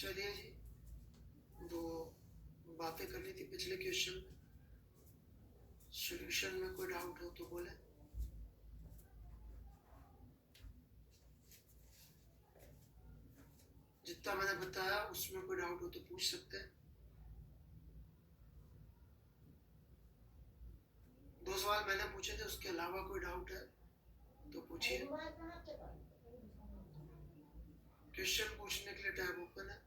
चलिए जी, दो बातें करनी थी पिछले क्वेश्चन में। सॉल्यूशन में कोई डाउट हो तो बोले। जितना मैंने बताया उसमें कोई डाउट हो तो पूछ सकते हैं। दो सवाल मैंने पूछे थे, उसके अलावा कोई डाउट है तो पूछिए। क्वेश्चन पूछने के लिए टैब ओपन है।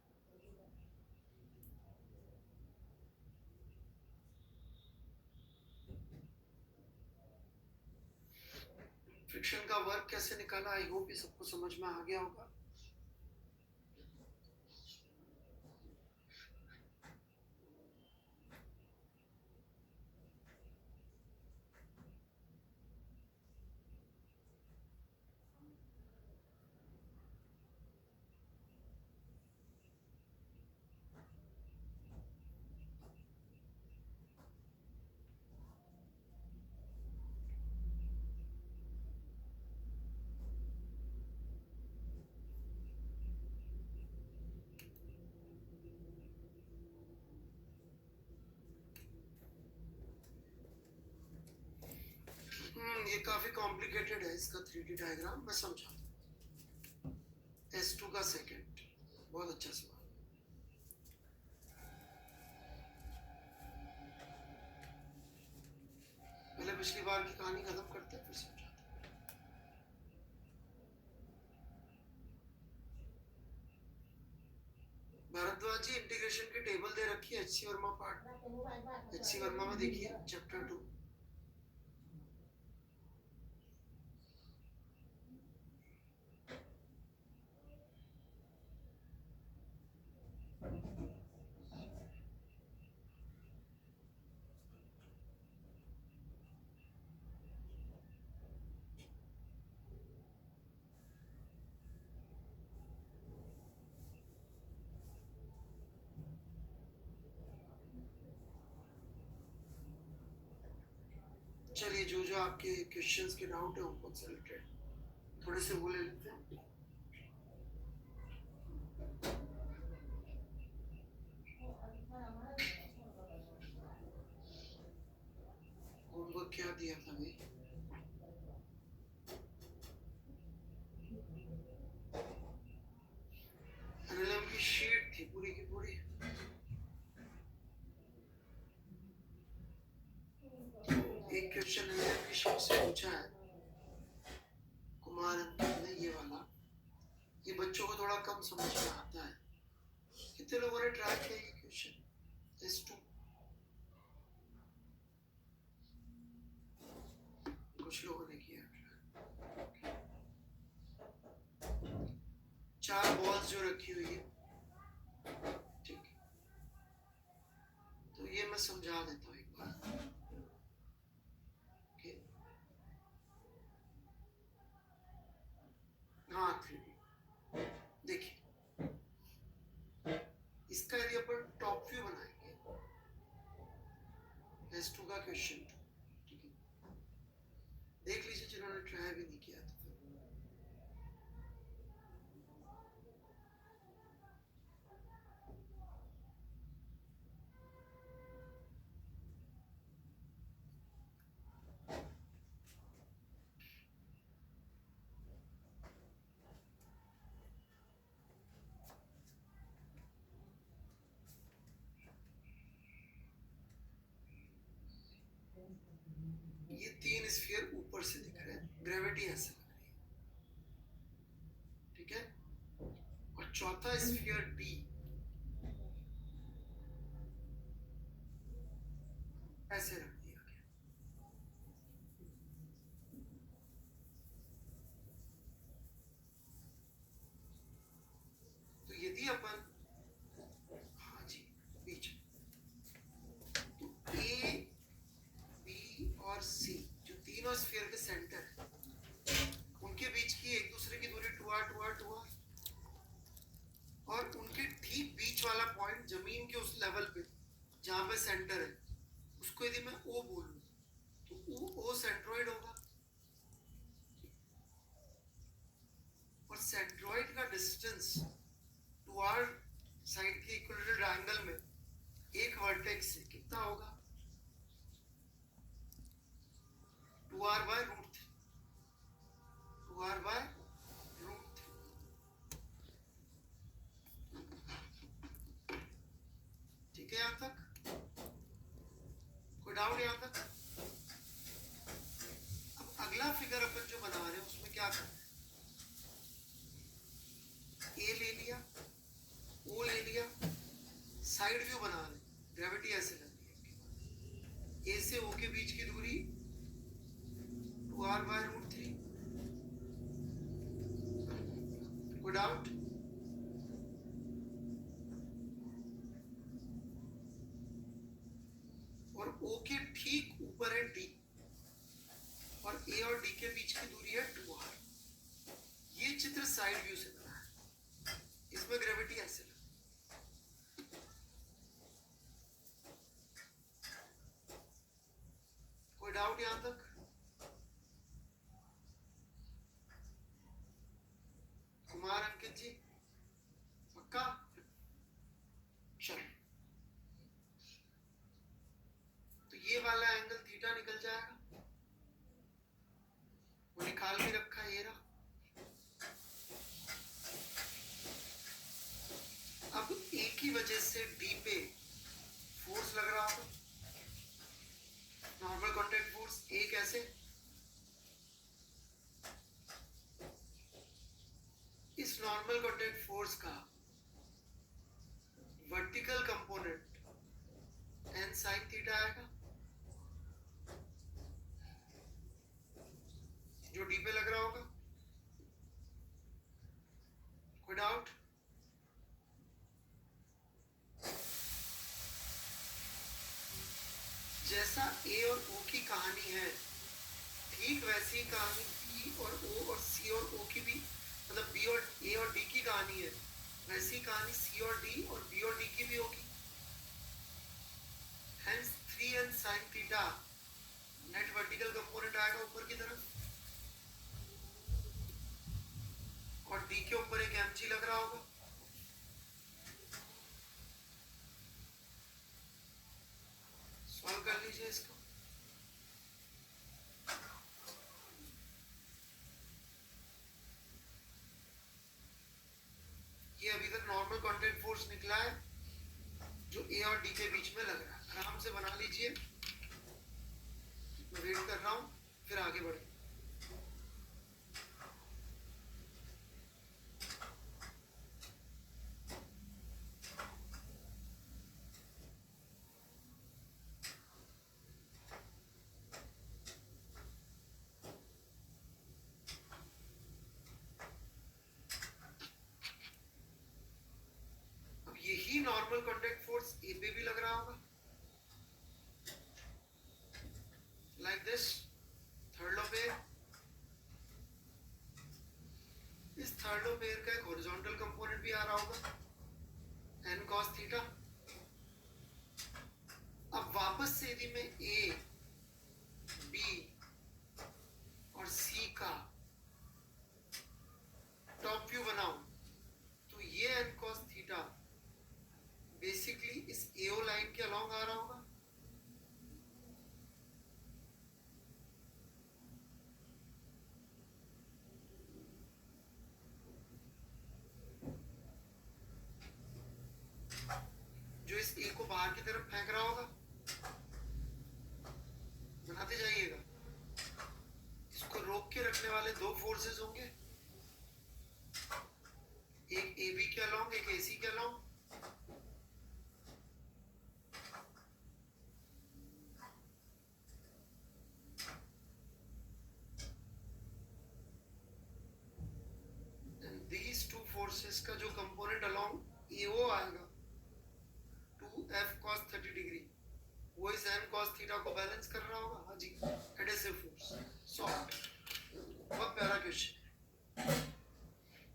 फ्रिक्शन का वर्क कैसे निकाला, आई होप ये सबको समझ में आ गया होगा। ये काफी कॉम्प्लिकेटेड है, इसका 3D डायग्राम मैं समझाता हूँ। S2 का सेकंड, बहुत अच्छा सवाल। पहले पिछली बार की कहानी खत्म करते हैं फिर समझाते हैं। भारद्वाज जी, इंटीग्रेशन की टेबल दे रखी है HC Verma part. HC Verma में देखिए चैप्टर 2। चलिए, जो जो आपके क्वेश्चंस के डाउट है उनको से रिलेटेड थोड़े से वो ले लेते हैं। होमवर्क क्या दिया था भाई? एनएलएम की शीट थी पूरी की पूरी। एक क्वेश्चन एनएलएम की शीट से पूछा है कुमार अंकित ने, ये वाला। ये बच्चों को थोड़ा कम समझ में आता है। कितने लोगों ने ट्राई किया ये क्वेश्चन S2? कुछ लोगों ने किया। 4 बॉल्स जो रखी हुई है, ठीक है, तो ये मैं समझा देता हूँ एक बार। हाँ, 3D देखिए, इसका यदि अपन टॉप व्यू बनाएंगे, S2 का क्वेश्चन, ठीक है, देख लीजिए जिन्होंने ट्राई भी नहीं किया तो फिर ये 3 स्फीयर ऊपर से दिख रहे हैं, ग्रेविटी ऐसे लग रही है, ठीक है। और चौथा स्फीयर D ऐसे रख दिया गया। तो यदि अपन, हाँ जी, बीच तो A, B और C जो तीनों स्फीयर के सेंटर है, उनके बीच की एक दूसरे की दूरी 2r 2r 2r, और उनके ठीक बीच वाला पॉइंट जमीन के उस लेवल पे जहां पे सेंटर है, उसको यदि मैं O बोलूं तो O सेंट्रोइड होगा। और सेंट्रोइड का डिस्टेंस 2r यहां तक? अब अगला फिगर अपन जो बना रहे हैं उसमें क्या करना है? ए ले लिया, ओ ले लिया, साइड व्यू बना रहे, ग्रेविटी ऐसे लग रही है। ए से ओ के बीच की दूरी 2r/√3। कोई डाउट? और ओ के ठीक ऊपर है डी, और ए और डी के बीच की दूरी है 2r। ये चित्र साइड व्यू से बना है, इसमें ग्रेविटी ऐसे लग। कोई डाउट यहां तक? कुमार अंकित जी पक्का? चलो, तो ये वाला एंगल थीटा निकल जाएगा, वो निकाल के रखा है, ये रहा। अब ए की वजह से डी पे फोर्स लग रहा होगा, नॉर्मल कॉन्टैक्ट फोर्स। ए कैसे? इस नॉर्मल कॉन्टैक्ट फोर्स का vertical component n sin theta आएगा, जो डी पे लग रहा होगा। कोई डाउट? जैसा ए और ओ की कहानी है, ठीक वैसी कहानी बी और ओ और सी और ओ की भी, मतलब बी और ए और डी की कहानी है, वैसी कहानी सी और डी और बी और डी की भी होगी। Hence 3n sin theta net vertical component आएगा ऊपर की तरफ, और डी के ऊपर एक mg लग रहा होगा। सॉल्व कर लीजिए इसको। ये अभी तक नॉर्मल कॉन्टैक्ट फोर्स निकला है जो ए और डी के बीच में लग रहा है। आराम से बना लीजिए, मैं वेट कर रहा हूं, फिर आगे बढ़े। अब यही नॉर्मल कॉन्टैक्ट फोर्स ए पे भी लग रहा होगा, like this, third low pair. इस थर्ड लो पेयर का एक हॉरिजॉन्टल कंपोनेंट भी आ रहा होगा, n cos थीटा। अब वापस से यदि मैं ए, बी और सी का टॉप व्यू बनाऊं, तो ये n cos थीटा बेसिकली इस AO लाइन के अलोंग आ रहा होगा। जो इस ए को बाहर की तरफ फेंक रहा होगा, बनाते जाइएगा। इसको रोक के रखने वाले दो फोर्सेस होंगे, एक AB के अलोंग, एक AC के अलोंग। These two forces का जो कंपोनेंट अलोंग AO आएगा 2F cos 30 डिग्री, वो इस n cos थीटा को बैलेंस कर रहा होगा। हाँ जी, एडेसिव फोर्स। सॉल्व। बहुत प्यारा क्वेश्चन।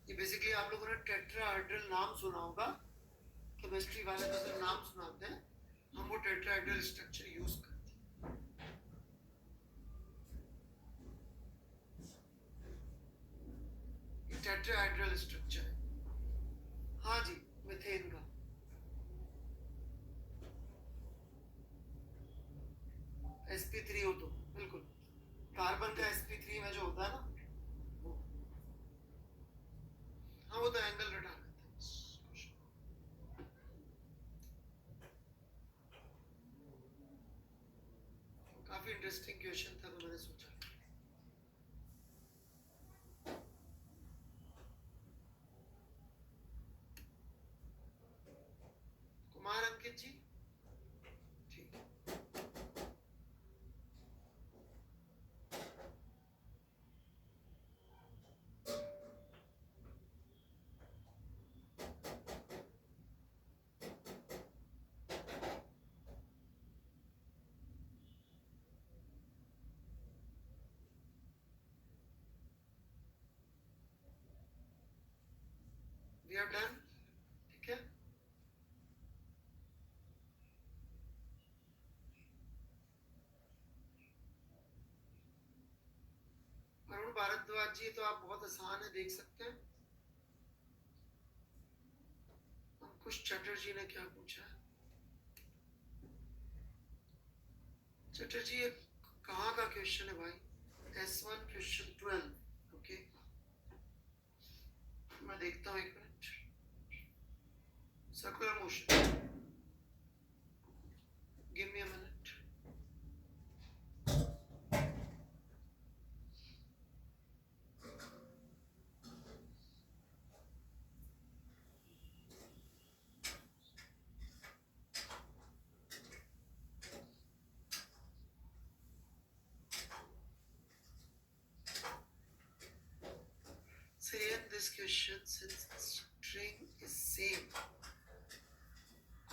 ये बेसिकली आप लोगों ने टेट्राहेड्रल नाम सुना होगा, केमिस्ट्री वाले तो सिर्फ नाम सुनाते हैं, हम वो टेट्राहेड्रल स्ट्रक्चर यूज करते हैं। टेट्राहेड्रल स्ट्रक्चर है, हाँ जी, मीथेन का। sp3 हो तो बिल्कुल, कार्बन का sp3 में जो होता है ना वो, हाँ वो तो एंगल घटा देता है। इंटरेस्टिंग क्वेश्चन था तो मैंने सोचा। कुमार अंकित जी, ठीक है। We are done, ठीक है। अरुण भारद्वाज जी, तो आप बहुत आसान है, देख सकते हैं। अंकुश चटर्जी ने क्या पूछा है? चटर्जी ये कहाँ का क्वेश्चन है भाई? S1 question 12, okay. मैं देखता हूँ, एक minute. Circular motion, give me a minute. Say in this question, since the string is same,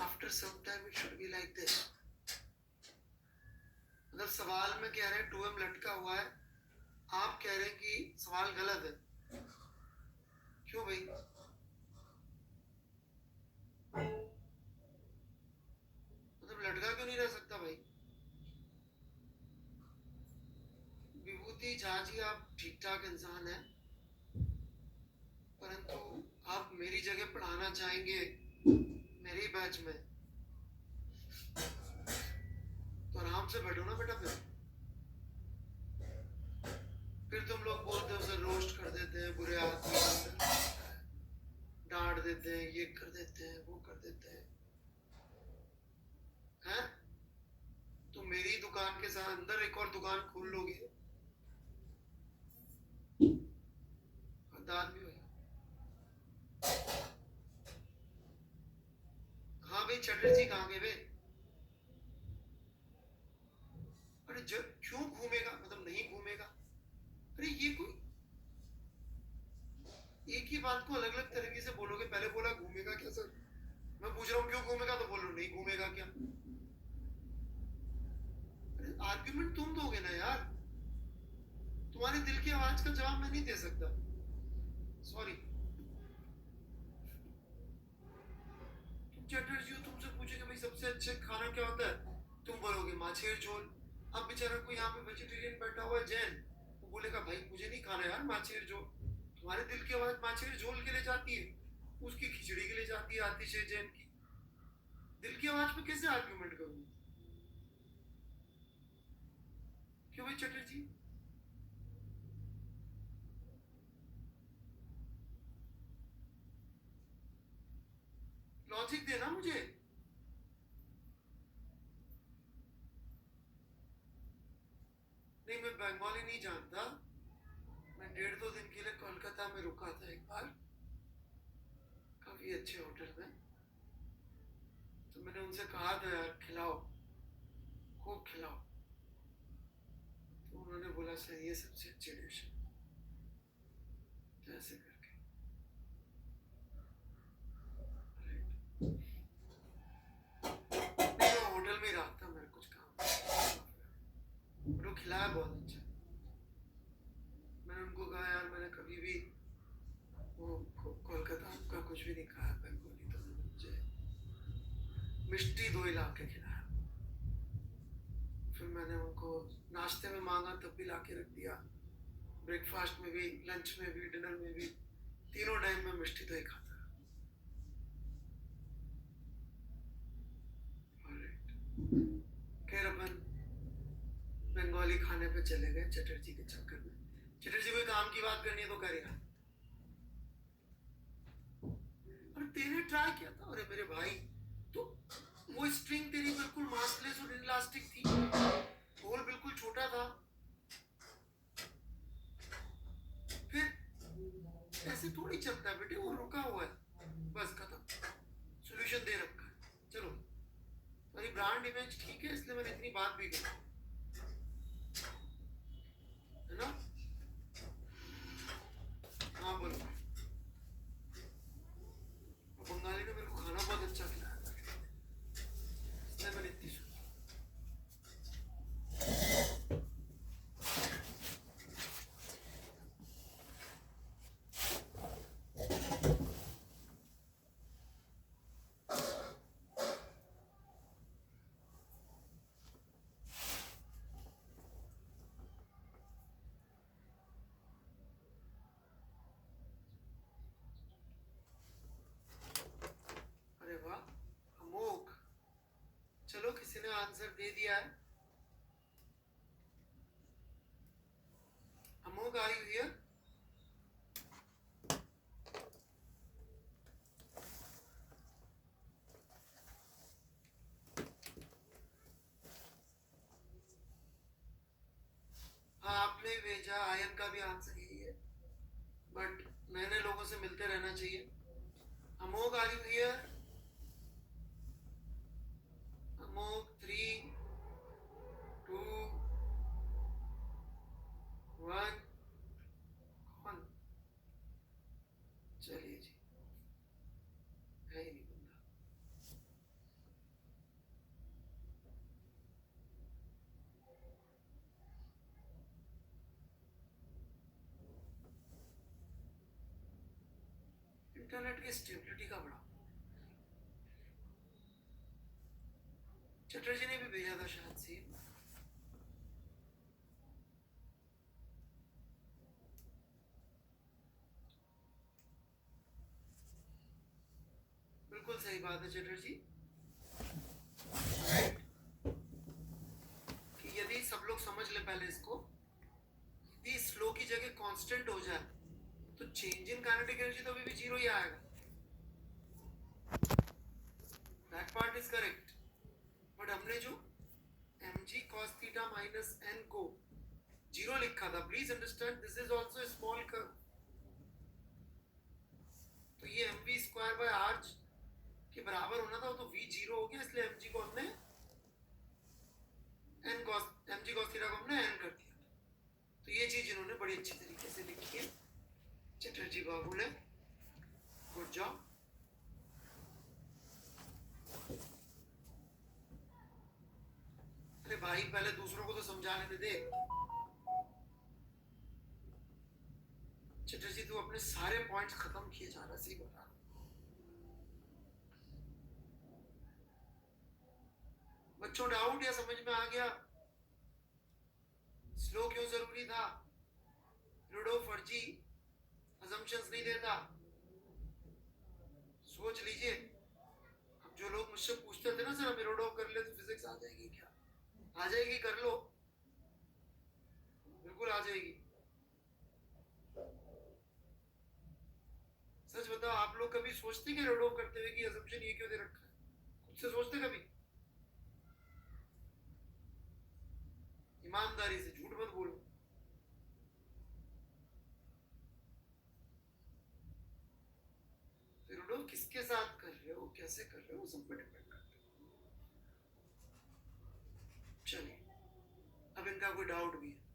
after some time it should be like this. मतलब सवाल में कह रहे हैं 2m लटका हुआ है, आप कह रहे हैं कि सवाल गलत है। क्यों भाई? मतलब लटका क्यों नहीं रह सकता भाई? विभूति झा जी, आप ठीक ठाक इंसान हैं, परंतु आप मेरी जगह पढ़ाना चाहेंगे मेरे बैच में, तो आराम से बैठो ना बेटा। फिर तुम लोग बोलते हो सर, रोस्ट कर देते हैं, बुरे आदमी, डांट देते हैं, ये कर देते हैं, वो कर देते हैं, हैं? तो मेरी दुकान के साथ अंदर एक और दुकान खोल लोगे? आदमी हो। हाँ भाई, चटर्जी कहाँ गए वे? अरे जब क्यों घूमेगा, मतलब नहीं घूमेगा? अरे ये कोई एक ही बात को अलग अलग तरीके से बोलोगे। पहले बोला घूमेगा क्या सर, मैं पूछ रहा हूँ क्यों घूमेगा, तो बोलो नहीं घूमेगा क्या। अरे आर्ग्यूमेंट तुम दोगे ना यार, तुम्हारे दिल की आवाज का जवाब मैं नहीं दे सकता, सॉरी। तुम चटर्जी हो, तुमसे पूछेंगे भाई सबसे अच्छा खाना क्या होता है, तुम बोलोगे माछेर झोल। अब बेचारा कोई यहाँ पे वेजिटेरियन बैठा हुआ है, जैन, वो बोलेगा भाई मुझे नहीं खाना यार माछेर झोल। तुम्हारे दिल की आवाज माछेर झोल के लिए जाती है, उसकी खिचड़ी के लिए जाती है, आतिश जैन की। दिल की आवाज पे कैसे आर्ग्यूमेंट करूंगी? क्यों भाई चटर्जी? लॉजिक देना मुझे। नहीं, मैं बंगाली नहीं जानता। मैं 1.5-2 दिन के लिए कोलकाता में रुका था एक बार, काफी अच्छे होटल में। तो मैंने उनसे कहा था यार खिलाओ, खूब खिलाओ। तो उन्होंने बोला सर ये सबसे अच्छी डिश है, तो ऐसे करके। नहीं, मैं होटल में ही रहा था, मेरे कुछ काम था, उनको खिलाया बहुत अच्छा। मैंने उनको कहा यार मैंने कभी भी वो कोलकाता का कुछ भी नहीं खाया बंगाली, तो मुझे मिष्टी दोई ला के खिलाया। फिर मैंने उनको नाश्ते में मांगा तब भी ला के रख दिया, ब्रेकफास्ट में भी, लंच में भी, डिनर में भी, तीनों टाइम में मिष्टी दोई खाता। खैर अपन बंगाली खाने पे चले गए चटर्जी के चक्कर में। चटर्जी कोई काम की बात करनी है तो करेगा। और तेरे ट्राई किया था, अरे मेरे भाई, तो वो स्ट्रिंग तेरी बिल्कुल मास्कलेस और इलास्टिक थी, होल बिल्कुल छोटा था, फिर ऐसे थोड़ी चलता है बेटे, वो रुका हुआ है, बस खत्म, सॉल्यूशन दे रखा है। चलो, मेरी ब्रांड इमेज ठीक है, इसलिए मैंने इतनी बात भी की, है ना? हाँ बोलो। बंगाली ने मेरे को खाना बहुत अच्छा खिलाया था, इसलिए मैंने इतनी सुनी। अरे वाह, अमोघ। चलो, किसी ने आंसर दे दिया है। अमोघ, आर यू हियर? हाँ, आपने भेजा, आयन का भी आंसर यही है, बट नए नए लोगों से मिलते रहना चाहिए। अमोघ, आर यू हियर? अमोघ, 3, 2, 1, कौन? चलिए जी, है ही नहीं बंदा। इंटरनेट की स्टेबिलिटी का बड़ा। चटर्जी ने भी भेजा था शायद से। बिल्कुल सही बात है चटर्जी, राइट? कि यदि सब लोग समझ ले पहले इसको, यदि स्लो की जगह कांस्टेंट हो जाए तो चेंज इन काइनेटिक एनर्जी तो अभी भी जीरो ही आएगा। That part is correct, but हमने जो mg cos theta minus n को जीरो लिखा था, please understand this is also small curve, तो ये mv स्क्वायर बाय r के बराबर होना था, वो तो v जीरो हो गया, इसलिए mg को हमने mg cos थीटा को हमने n कर दिया। तो ये चीज इन्होंने बड़ी अच्छी तरीके से लिखी है चटर्जी बाबू ने, गुड जॉब। अरे भाई, पहले दूसरों को तो समझा लेने दे। चटर्जी, तू अपने सारे पॉइंट्स खत्म किए जा रहा, सही बता। बच्चों, डाउट या समझ में आ गया? स्लो क्यों जरूरी था? लूडो फर्जी अजम्पशंस नहीं देता, सोच लीजिए। अब जो लोग मुझसे पूछते थे ना, सर मिरोडो कर ले तो फिजिक्स आ जाएगी क्या? आ जाएगी, कर लो, बिल्कुल आ जाएगी। सच बताओ, आप लोग कभी सोचते कि रोडो करते हुए कि अजम्पशन ये क्यों दे रखा है? खुद से सोचते कभी? ईमानदारी से झूठ मत बोलो। रोडो किसके साथ कर रहे हो, कैसे कर रहे हो, सब पे डिपेंड करता है। चलिए, अब इनका कोई डाउट भी है?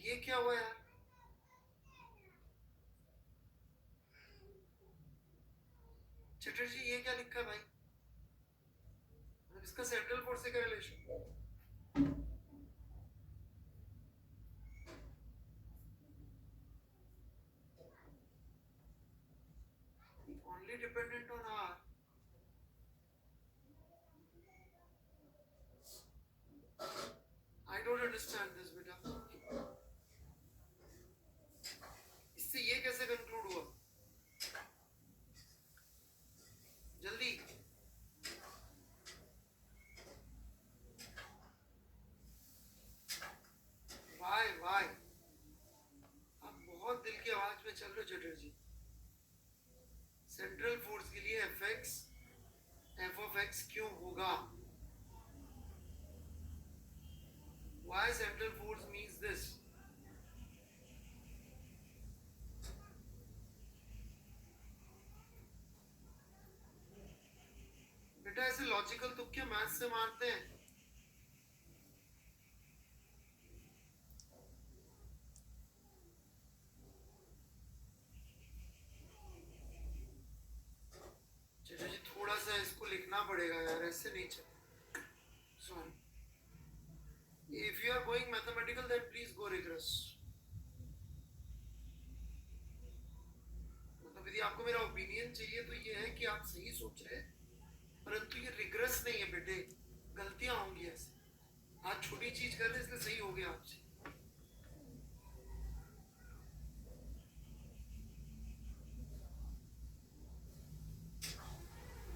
ये क्या हुआ यार? चटर्जी, ये क्या लिखा है भाई? इसका सेंट्रल फोर्स से क्या relation? Only dependent on R. I don't understand this बेटा, इससे ये कैसे कंक्लूड हुआ? जल्दी। सेंट्रल फोर्स के लिए एफ ऑफ एक्स क्यों होगा? Why central force means this? बेटा ऐसे लॉजिकल तुक्के मैथ से मारते हैं। चलो जी थोड़ा सा इसको लिखना पड़ेगा यार, ऐसे नहीं चल। Sorry, if you are going mathematical then please go rigorous। मतलब यदि आपको मेरा ओपिनियन चाहिए तो ये है कि आप सही सोच रहे हैं, परंतु ये रिग्रेस नहीं है बेटे, गलतियां होंगी ऐसे। आज छोटी चीज कर रहे इसलिए सही हो गया आपसे।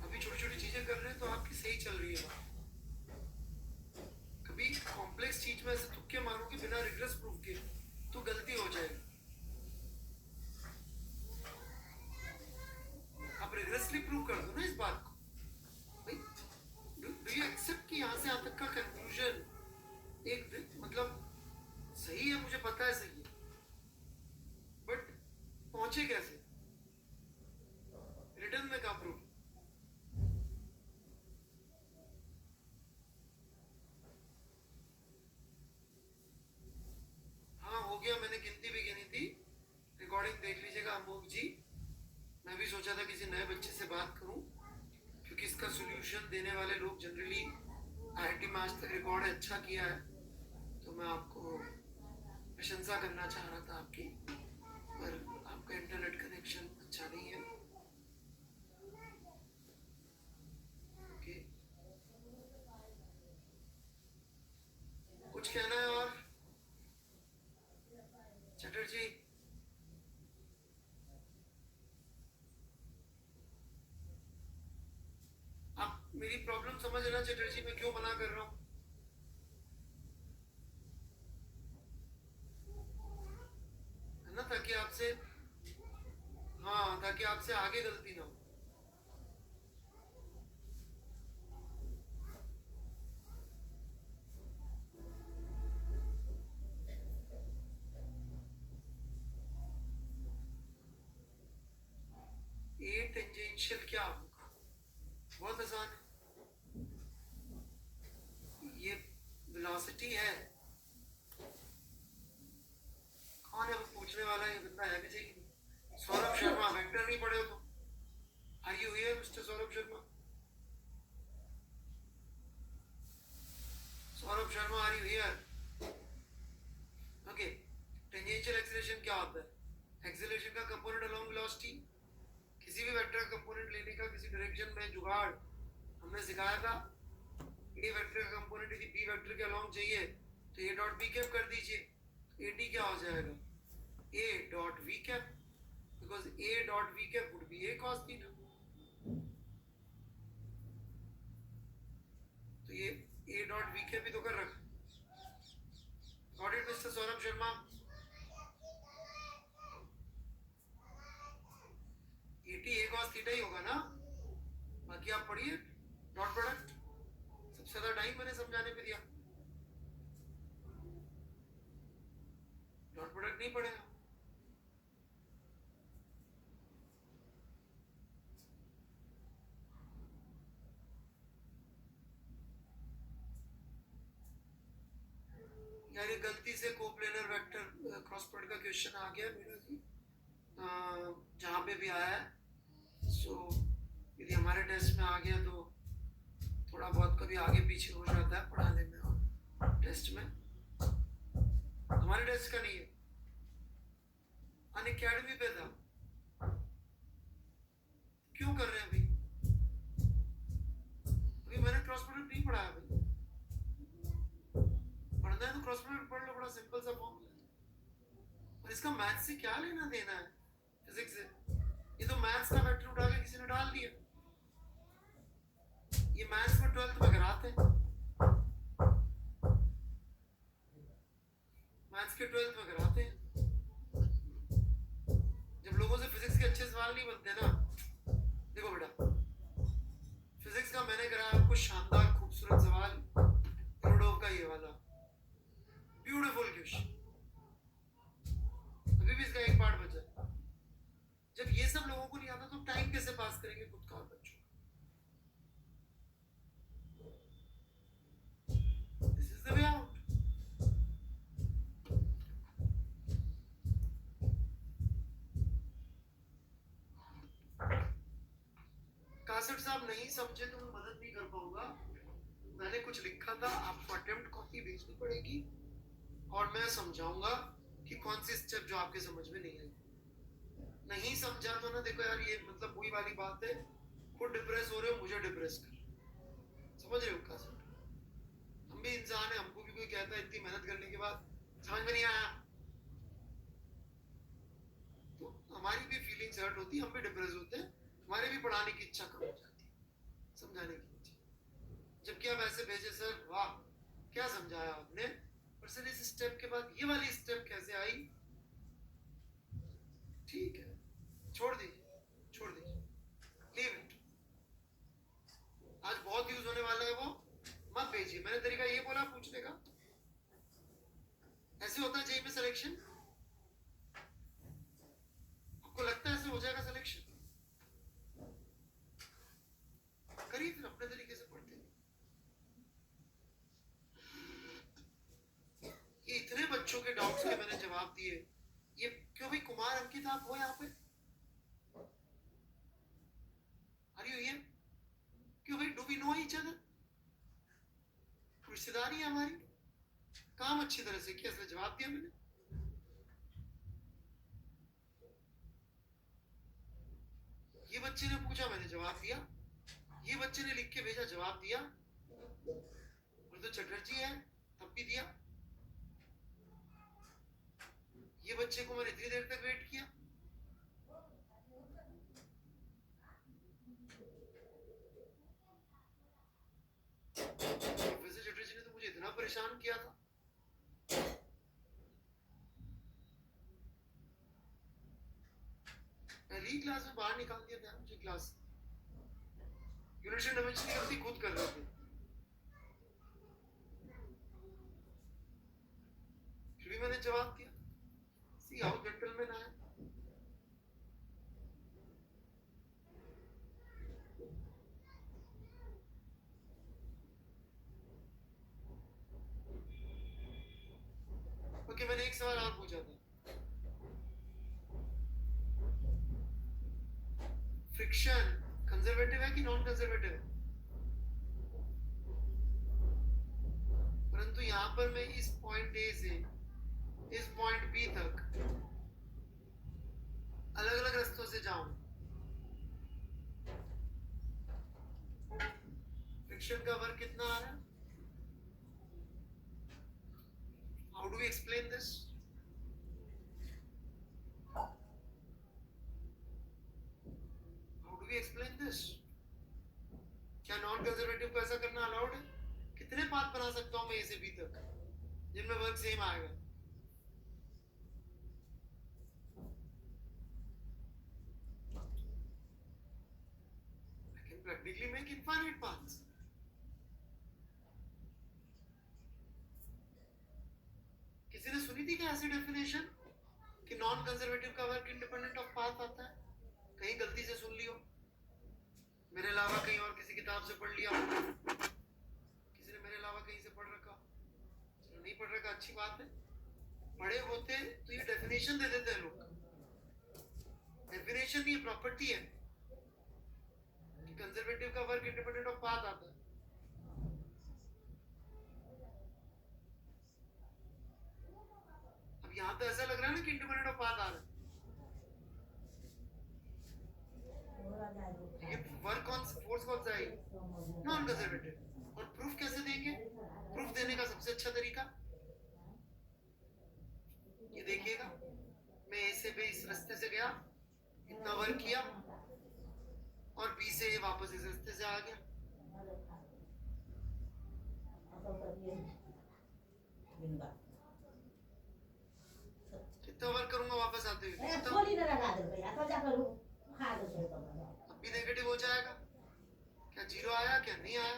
अभी छोटी छोटी चीजें कर रहे हैं तो आपकी सही चल रही है बात। कभी कॉम्प्लेक्स चीज में ऐसे तुक्के मारोगे बिना रिग्रेस प्रूफ के तो गलती हो जाएगी। आप रिग्रेसली प्रूव कर दो ना इस बात को। भाई डू यू एक्सेप्ट कि यहाँ से यहाँ तक का कंक्लूजन एक मतलब सही है, मुझे पता है सही है, बट पहुंचे कैसे? रिटर्न में क्या प्रूफ? हाँ हो गया, मैंने गिनती भी गिनी थी, रिकॉर्डिंग देख लीजिएगा अमोक जी। मैं भी सोचा था किसी नए बच्चे से बात करूं, क्योंकि इसका सॉल्यूशन देने वाले लोग जनरली आईआईटी में आज तक रिकॉर्ड अच्छा किया है, तो मैं आपको प्रशंसा करना चाह रहा था आपकी, पर आपका इंटरनेट कनेक्शन अच्छा नहीं है। ओके, कुछ कहना है और चटर्जी? आप मेरी प्रॉब्लम समझ रहे हैं चटर्जी, मैं क्यों मना कर रहा हूँ? है ना, ताकि आपसे, हाँ ताकि आपसे आगे गलती ना हो। ए टेंजेंशियल क्या होगा? बहुत आसान है, ये वेलोसिटी है। कौन है वो पूछने वाला? ये बंदा है भी सही। सौरभ शर्मा, वेक्टर नहीं पढ़े हो तो? Are you here mister Saurabh Sharma? Saurabh Sharma, are you here? Okay, tangential acceleration क्या होता है? एक्सीलरेशन का कंपोनेंट अलोंग वेलोसिटी। किसी भी वेक्टर का कंपोनेंट लेने का किसी डायरेक्शन में जुगाड़ हमने सिखाया था। ए वेक्टर का कंपोनेंट यदि बी वेक्टर के अलोंग चाहिए तो ए डॉट बी कैप कर दीजिए, ए डी क्या हो जाएगा? A dot V cap, because A dot V cap would be A cos theta. तो ये ए डॉट वी कैप भी तो कर रखा। Got it mister Saurabh Sharma? At a cos theta ही होगा ना, बाकी आप पढ़िए डॉट प्रोडक्ट। सबसे ज्यादा टाइम मैंने समझाने पे दिया, डॉट प्रोडक्ट नहीं पढ़ेगा। यार ये गलती से कोप्लेनर वेक्टर क्रॉस प्रोडक्ट का क्वेश्चन आ गया मेरा जी, जहाँ पे भी आया है। सो यदि हमारे टेस्ट में आ गया तो थोड़ा बहुत कभी आगे पीछे हो जाता है पढ़ाने में और टेस्ट में। हमारे टेस्ट का नहीं है, अनअकैडमी पे था। क्यों कर रहे हैं अभी? अभी मैंने क्रॉस प्रोडक्ट नहीं पढ़ाया भाई। पढ़ना है तो क्रॉस प्रोडक्ट पढ़ लो, बड़ा सिंपल सा फॉर्मूला है। और इसका मैथ्स से क्या लेना देना है फिजिक्स से? ये तो मैथ्स का वेक्टर उठा के किसी ने डाल दिया। ये मैथ्स में 12th में कराते हैं, मैथ्स के 12th में कराते हैं। जब लोगों से फिजिक्स के अच्छे सवाल नहीं बनते ना देखो बेटा, फिजिक्स का मैंने कराया आपको शानदार खूबसूरत सवाल, रोडोव का ये वाला ब्यूटीफुल क्वेश्चन। अभी भी इसका एक पार्ट बचा। जब ये सब लोगों को नहीं आता तो टाइम कैसे पास करेंगे खुद का और बच्चों का? This is the way out. Kashif साहब नहीं समझे तो मैं मदद नहीं कर पाऊंगा। मैंने कुछ लिखा था, आपको अटेम्प्ट कॉपी भेजनी पड़ेगी और मैं समझाऊंगा कि कौन सी स्टेप जो आपके समझ में नहीं आई। नहीं समझा तो ना, देखो यार ये मतलब वही वाली बात है, खुद डिप्रेस हो रहे हो मुझे डिप्रेस कर, समझ रहे हो कासिफ? हम भी इंसान है, हमको भी कोई कहता है इतनी मेहनत करने के बाद समझ में नहीं आया तो हमारी भी फीलिंग्स हर्ट होती है, हम भी डिप्रेस होते हैं, हमारे भी पढ़ाने की इच्छा कम हो जाती है, समझाने की इच्छा। जबकि आप ऐसे भेजे सर वाह क्या समझाया आपने, पर सर इस स्टेप के बाद ये वाली स्टेप कैसे आई? ठीक है, छोड़ दीजिए, छोड़ दीजिए, लीव इट। आज बहुत यूज होने वाला है वो, मत भेजिए। मैंने तरीका ये बोला पूछने का, ऐसे होता है जेई में सिलेक्शन? आपको लगता है ऐसे हो जाएगा सिलेक्शन? करिए फिर अपने तरीके से पढ़ते। ये इतने बच्चों के डाउट्स के मैंने जवाब दिए। ये क्यों भाई कुमार अंकित आप हो यहाँ पे? Are you here? क्यों भाई, do we know each other? रिश्तेदारी है हमारी, काम अच्छी तरह से किया, इसलिए जवाब दिया मैंने। ये बच्चे ने पूछा मैंने जवाब दिया, ये बच्चे ने लिख के भेजा जवाब दिया, और तो चटर्जी है तब भी दिया। ये बच्चे को मैंने इतनी देर तक वेट किया। प्रोफेसर चटर्जी ने तो मुझे इतना परेशान किया था। पहली क्लास में बाहर निकाल दिया था मुझे क्लास। यूनिवर्सिटी डायमेंशन की गलती खुद कर रहे थे, फिर भी मैंने जवाब दिया। सी हाउ जेंटलमैन आया। ओके, मैंने एक सवाल और पूछा था, फ्रिक्शन कंजर्वेटिव है कि नॉन कंजर्वेटिव है? परंतु यहां पर मैं इस पॉइंट ए से इस पॉइंट बी तक अलग अलग रास्तों से जाऊं, फ्रिक्शन का वर्क कितना आ रहा है? How do we explain this? How do we explain this? क्या नॉन कंजर्वेटिव को ऐसा करना अलाउड है? कितने पाथ बना सकता हूं मैं ए से बी तक जिनमें वर्क सेम आएगा? I can practically make infinite paths. किसी ने सुनी थी क्या ऐसी डेफिनेशन कि नॉन कंजर्वेटिव का वर्क इंडिपेंडेंट ऑफ पाथ आता है? कहीं गलती से सुन लियो, मेरे अलावा कहीं और किसी किताब से पढ़ लिया, किसी ने मेरे अलावा कहीं से पढ़ रखा। चलो नहीं पढ़ रखा अच्छी बात है, पढ़े होते तो ये डेफिनेशन दे देते हैं लोग। डेफिनेशन ये प्रॉपर्टी है कि कंजर्वेटिव का वर्क इंडिपेंडेंट ऑफ पाथ आता है। अब यहाँ तो ऐसा लग रहा है ना कि इंडिपेंडेंट ऑफ पाथ आ रहा है। ये वर्क कौन सा, फोर्स कौन सा है? Non conservative. और प्रूफ कैसे देंगे? प्रूफ देने का सबसे अच्छा तरीका ये देखिएगा, मैं ए से बी इस रास्ते से गया, इतना वर्क किया, और बी से वापस इस रास्ते से आ गया। कितना वर्क करूंगा वापस आते हुए? भी नेगेटिव हो जाएगा। क्या जीरो आया, क्या नहीं आया?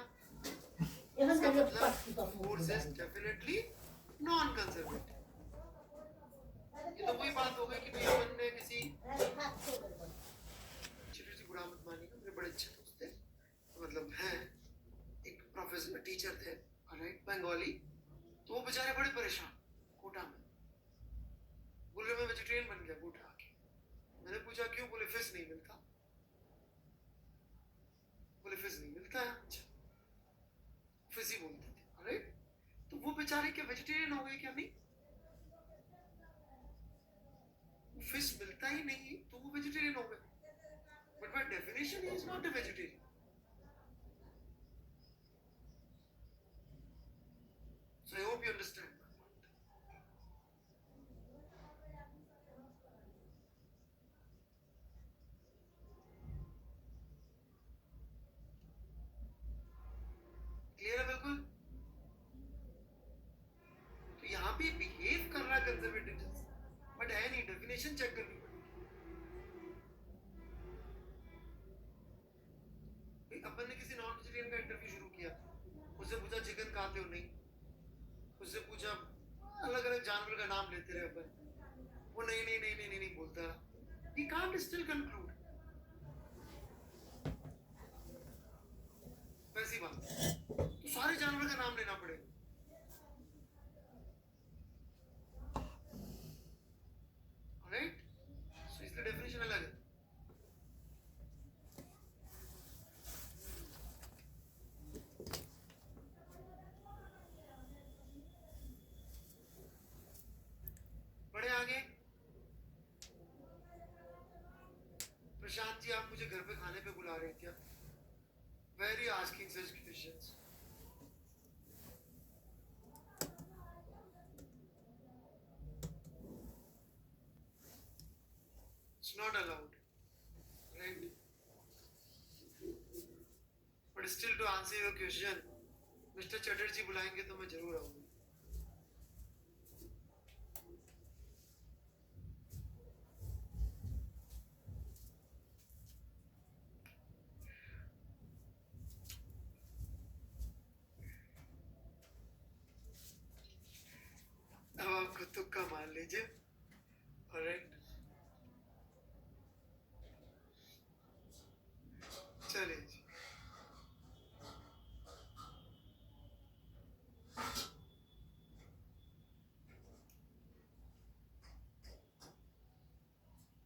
यहाँ इसका से जो मतलब पक्की का force is definitely non conservative. ये तो वही बात हो गई कि भैया अपन ने किसी छोटी सी बुरा मत मानिएगा, मेरे बड़े अच्छे दोस्त थे, मतलब हैं, एक प्रोफेसर टीचर थे, राइट, बंगाली। तो वो बेचारे बड़े परेशान कोटा में, बोले मैं वेजिटेरियन बन गया कोटा आके। मैंने पूछा क्यों? बोले फिश नहीं मिलता। बोले फिश नहीं मिलता है? अच्छा, फिश ही बोलते थे, राइट। तो वो बेचारे क्या वेजिटेरियन हो गए? क्या नहीं, फिश मिलता ही नहीं तो वो वेजिटेरियन हो गए, but by definition he is not a vegetarian. So I hope you understand that point. Clear है बिल्कुल? तो यहाँ पे बिहेव कर रहा है कंजर्वेटिव जैसे, बट है नहीं, डेफिनेशन चेक करनी पड़ेगी। अपन ने किसी नॉन वेजिटेरियन का इंटरव्यू शुरू किया, उससे पूछा चिकन खाते हो? नहीं। उससे पूछा, अलग अलग जानवर का नाम लेते रहे अपन, वो नहीं नहीं नहीं नहीं नहीं, नहीं बोलता। He can't still conclude। वैसी बात, तो सारे जानवर का नाम लेना पड़ेगा, राइट? सो इसका डेफिनेशन अलग है। बड़े आगे, प्रशांत जी आप मुझे घर पे खाने पे बुला रहे हैं क्या? Very asking such questions. It's not allowed, right? But still to answer your question, mister Chatterjee बुलाएंगे तो मैं जरूर आऊंगा। अब आपको तुक्का मान लीजिए, ऑलराइट? चलिए जी,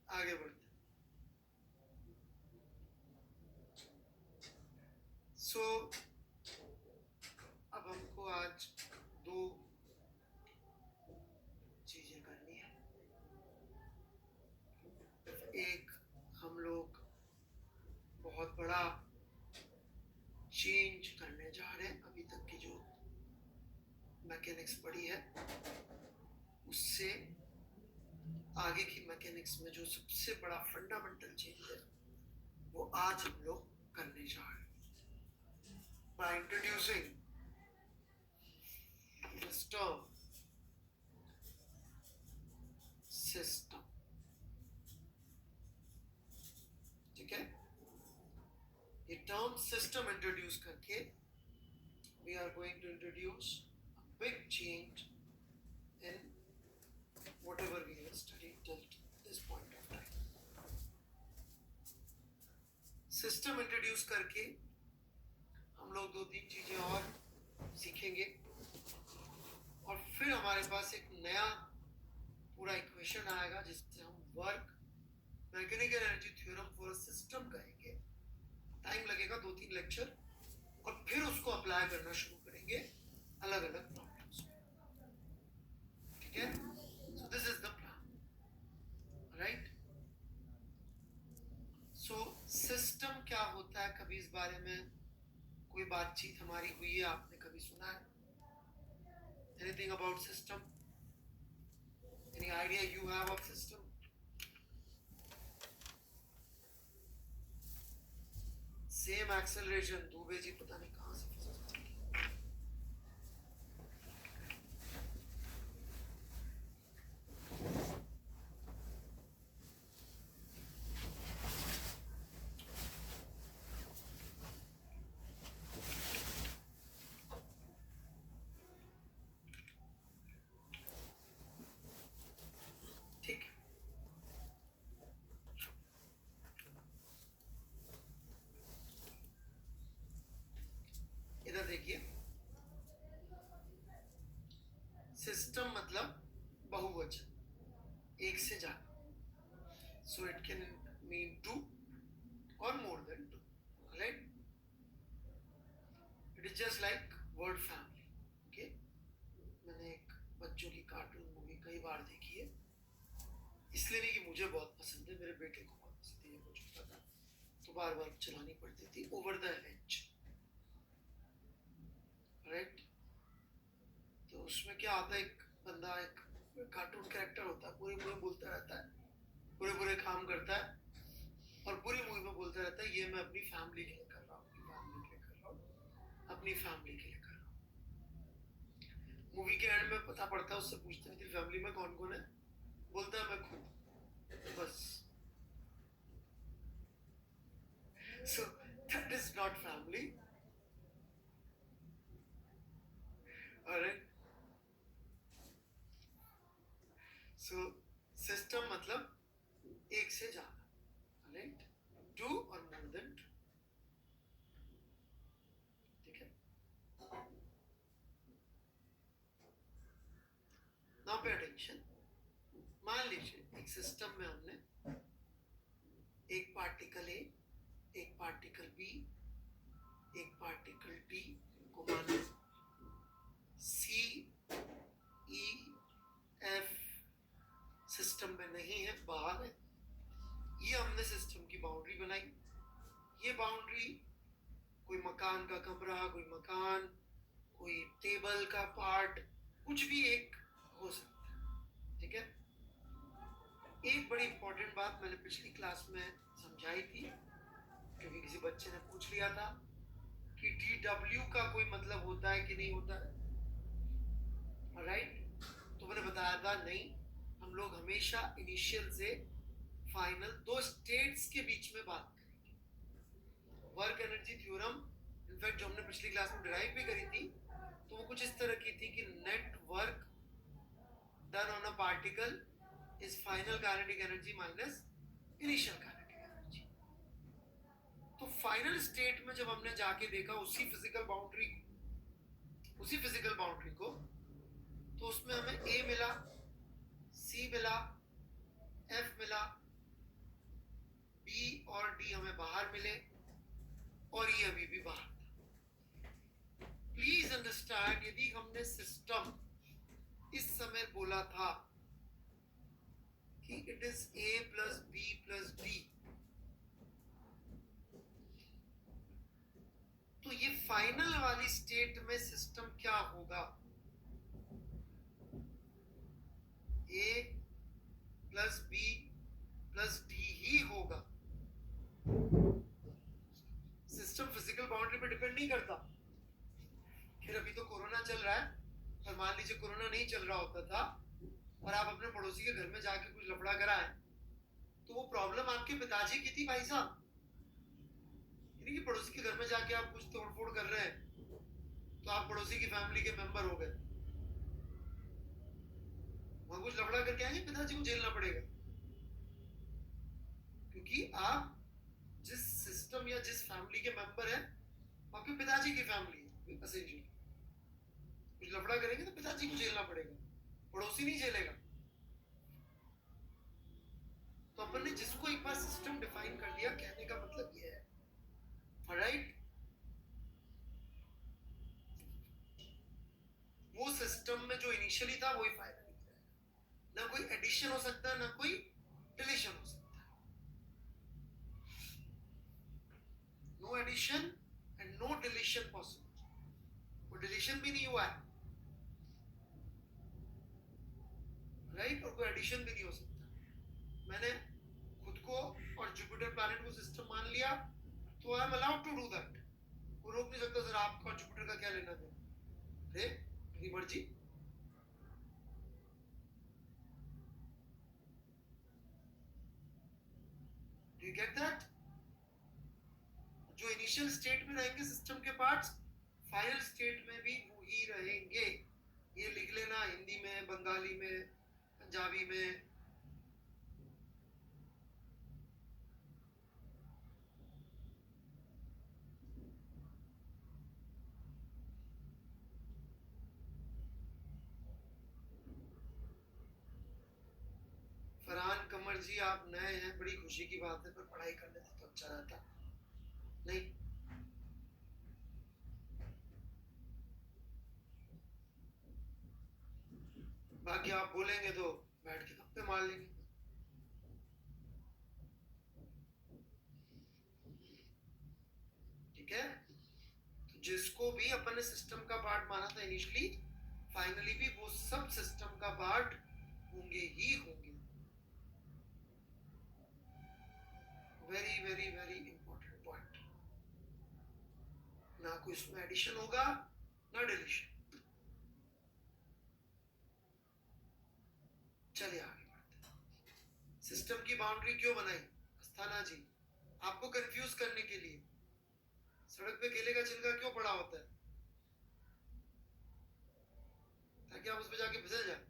आगे बढ़ते। सो अब हमको आज दो चीजें करनी है। एक, हम लोग बहुत बड़ा चेंज करने जा रहे हैं। अभी तक की जो मैकेनिक्स पढ़ी है उससे आगे की मैकेनिक्स में जो सबसे बड़ा फंडामेंटल चेंज है वो आज हम लोग करने जा रहे हैं, by introducing this term system। ठीक है, ये टर्म सिस्टम इंट्रोड्यूस करके we are going to introduce a big change in whatever we have studied till this point of time। System introduce करके हम लोग दो तीन चीजें और सीखेंगे और फिर हमारे पास एक नया पूरा इक्वेशन आएगा जिससे हम work mechanical energy theorem for system कहेंगे। टाइम लगेगा 2-3 लेक्चर और फिर उसको अप्लाई करना शुरू करेंगे अलग अलग प्रॉब्लम्स में। ठीक है, so this is the plan, right? So system क्या होता है, कभी इस बारे में कोई बातचीत हमारी हुई है? आपने कभी सुना है? Anything about system? Any idea you have of system? Same acceleration, Dubey ji पता नहीं कहाँ से So it can mean two or more than two. Right? It is just like word family. Okay? मैंने एक बच्चों की कार्टून मूवी कई बार देखी है, इसलिए नहीं कि मुझे बहुत पसंद है, मेरे बेटे को बहुत पसंद है, ये मुझे पता था, तो बार बार चलानी पड़ती थी, ओवर द एज। राइट? तो उसमें क्या होता है, एक बंदा एक कार्टून कैरेक्टर होता है, पूरी मूवी बोलता रहता है, बुरे बुरे काम करता है, और पूरी मूवी में बोलता रहता है ये मैं अपनी फैमिली के लिए कर रहा हूँ, अपनी फैमिली के लिए कर रहा हूँ, अपनी फैमिली के लिए कर रहा हूँ। मूवी के एंड में पता पड़ता है, उससे पूछते हैं तेरी फैमिली में कौन कौन है, बोलता है मैं खुद, बस। So that is not family. Alright. So system मतलब एक से ज्यादा, right? Two or more than two. ठीक है? Now pay attention. मान लीजिए एक सिस्टम में हमने एक पार्टिकल ए, एक पार्टिकल बी, एक पार्टिकल डी को माना सी ई एफ सिस्टम में नहीं है, बाहर है। ये हमने सिस्टम की बाउंड्री बनाई। ये बाउंड्री कोई मकान का कमरा, कोई मकान, कोई टेबल का पार्ट, कुछ भी एक हो सकता है। ठीक है? एक बड़ी इंपॉर्टेंट बात मैंने पिछली क्लास में समझाई थी, क्योंकि किसी बच्चे ने पूछ लिया था कि DW का कोई मतलब होता है कि नहीं होता है। राइट? तो मैंने बताया था नहीं, हम लोग हमेशा इनिशियल से फाइनल दो स्टेट्स के बीच में बात करेंगे। वर्क एनर्जी थ्योरम इनफैक्ट जो हमने पिछली क्लास में डिराइव भी करी थी, तो वो कुछ इस तरह की थी कि net work done on a particle is final kinetic energy minus initial kinetic energy. तो फाइनल स्टेट में जब हमने जाके देखा उसी फिजिकल बाउंड्री को, तो उसमें हमें ए मिला, सी मिला, एफ मिला, बी और डी हमें बाहर मिले, और ये अभी भी बाहर था। प्लीज अंडरस्टैंड, यदि हमने सिस्टम इस समय बोला था कि it is A plus B plus D, तो ये फाइनल वाली स्टेट में सिस्टम क्या होगा? A plus B plus D ही होगा। सिस्टम फिजिकल बाउंड्री पे डिपेंड नहीं करता। फिर अभी तो कोरोना चल रहा है, और मान लीजिए कोरोना नहीं चल रहा होता था और आप अपने पड़ोसी के घर में जाके कुछ लफड़ा कराए, तो वो प्रॉब्लम आपके पिताजी की थी भाई साहब, यानी कि पड़ोसी के घर में जाके आप कुछ तोड़फोड़ कर रहे हैं, तो आप पड़ोसी की फैमिली के मेंबर हो गए, वहां कुछ लफड़ा करके आएंगे, पिताजी को झेलना पड़ेगा, क्योंकि आप जिस सिस्टम या जिस फैमिली के मेंबर है, आपके पिताजी की फैमिली है एसेंशियली। कुछ लफड़ा करेंगे तो पिताजी को झेलना पड़ेगा, पड़ोसी नहीं झेलेगा। तो अपन ने जिसको एक बार सिस्टम डिफाइन कर लिया, कहने का मतलब ये है, ऑलराइट, वो सिस्टम में जो इनिशियली था वही फाइनली रहेगा। ना कोई एडिशन हो सकता है, ना कोई डिलीशन हो सकता है। No addition and no deletion possible. वो डिलीशन भी नहीं हुआ है, राइट, और कोई एडिशन भी नहीं हो सकता। मैंने खुद को और जुपिटर प्लैनेट को सिस्टम मान लिया, तो I am allowed to do that. कोई रोक नहीं सकता, सर आपका जुपिटर का क्या लेना देना, अरे मेरी मर्जी। Do you get that? जो इनिशियल स्टेट में रहेंगे सिस्टम के पार्ट्स, फाइनल स्टेट में भी वही रहेंगे। ये लिख लेना हिंदी में, बंगाली में, पंजाबी में। फरहान कमर सर जी आप नए हैं, बड़ी खुशी की बात है, पर पढ़ाई कर लेते तो अच्छा रहता। नहीं, बाकी आप बोलेंगे तो बैठ के गप्पे मार लेंगे। ठीक है, तो जिसको भी अपन ने सिस्टम का पार्ट माना था इनिशियली, फाइनली भी वो सब सिस्टम का पार्ट होंगे ही होंगे। Very very very important point. ना कोई इसमें एडिशन होगा ना डिलीशन। चलिए आगे बढ़ते हैं। सिस्टम की बाउंड्री क्यों बनाई अस्थाना जी? आपको कंफ्यूज करने के लिए। सड़क पे केले का छिलका क्यों पड़ा होता है? ताकि आप उस पर जाके फिसल जाए।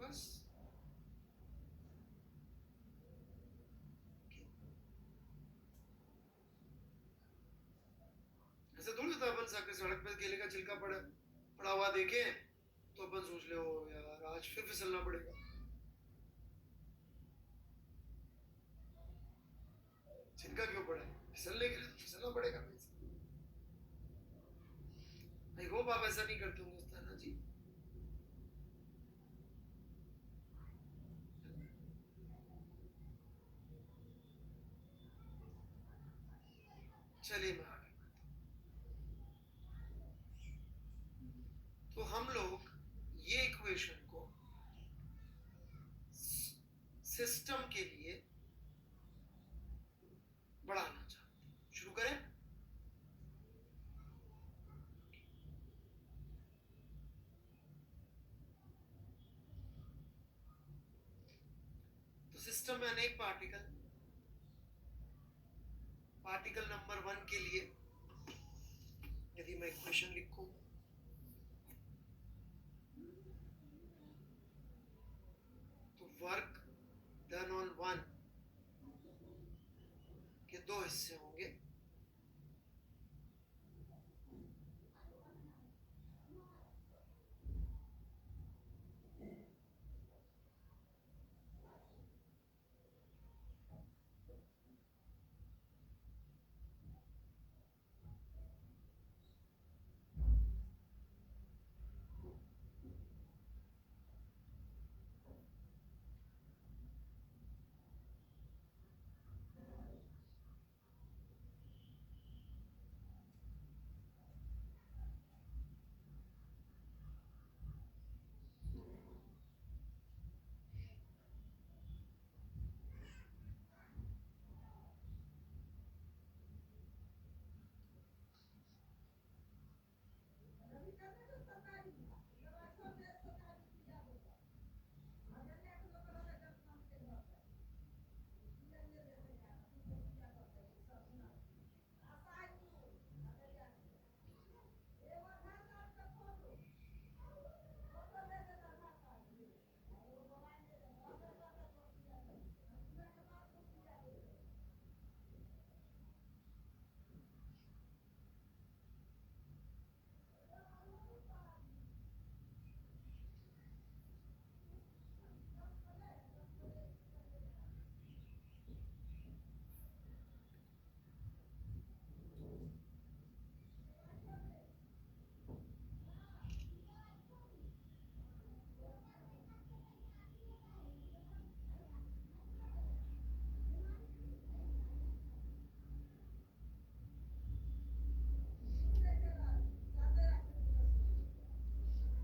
बस ऐसा थोड़ी होता है। अपन सड़क पे केले का छिलका पड़ा पड़ा हुआ देखे तो अपन सोच ले, ओ यार आज फिर फिसलना पड़ेगा। छिलका क्यों पड़ा है? फिसलने के लिए, तो फिसलना पड़ेगा। आई होप आप ऐसा नहीं करते होंगे उस्ताना जी। चलिए मैं आगे। तो हम लोग ये इक्वेशन को सिस्टम के लिए बढ़ाना चाहते हैं। शुरू करें? तो सिस्टम में अनेक पार्टिकल, पार्टिकल नंबर 1 के लिए यदि मैं इक्वेशन लिखूं तो वर्क डन ऑन 1 के दो हिस्से होंगे।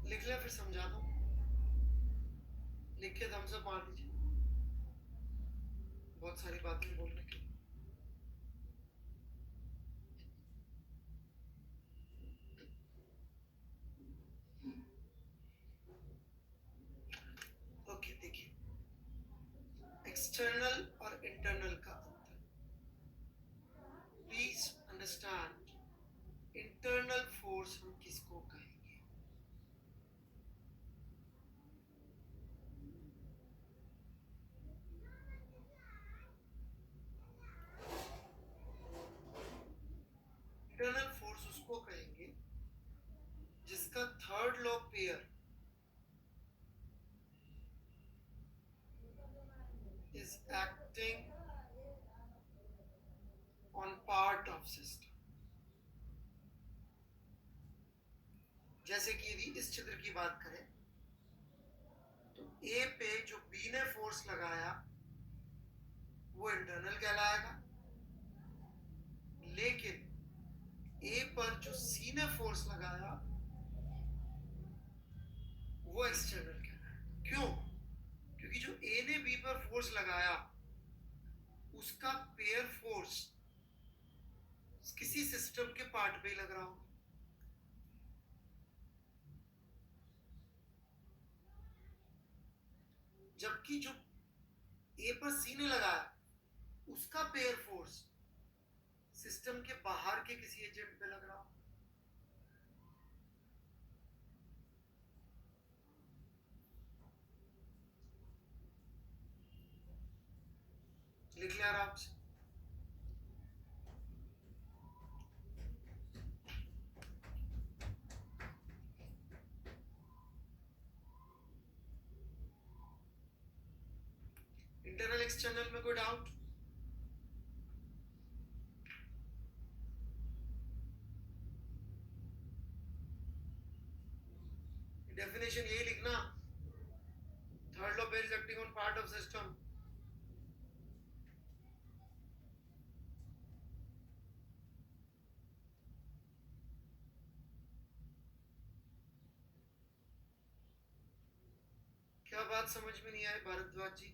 लिख ले, फिर समझा दो। लिख के थम्स अप मार दीजिए। बहुत सारी बातें बोलने के लिए। ओके देखिए, एक्सटर्नल और इंटरनल का अंतर। प्लीज अंडरस्टैंड, इंटरनल फोर्स हम किसको कहेंगे? इंटरनल फोर्स उसको कहेंगे जिसका third law pair is acting on part of system. जैसे कि यदि इस चित्र की बात करें तो ए पे जो बी ने फोर्स लगाया वो इंटरनल कहलाएगा, लेकिन ए पर जो सी ने फोर्स लगाया वो एक्सटर्नल कहलाएगा। क्यों? क्योंकि जो ए ने बी पर फोर्स लगाया उसका पेयर फोर्स किसी सिस्टम के पार्ट पे ही लग रहा हो, जबकि जो ए पर सी ने लगाया उसका पेयर फोर्स सिस्टम के बाहर के किसी एजेंट पे लग रहा हो। लिख लिया आराम से। इंटरनल एक्सटर्नल में कोई डाउट? डेफिनेशन यही लिखना, third law pair is acting on part of system. क्या बात समझ में नहीं आई भारद्वाज जी?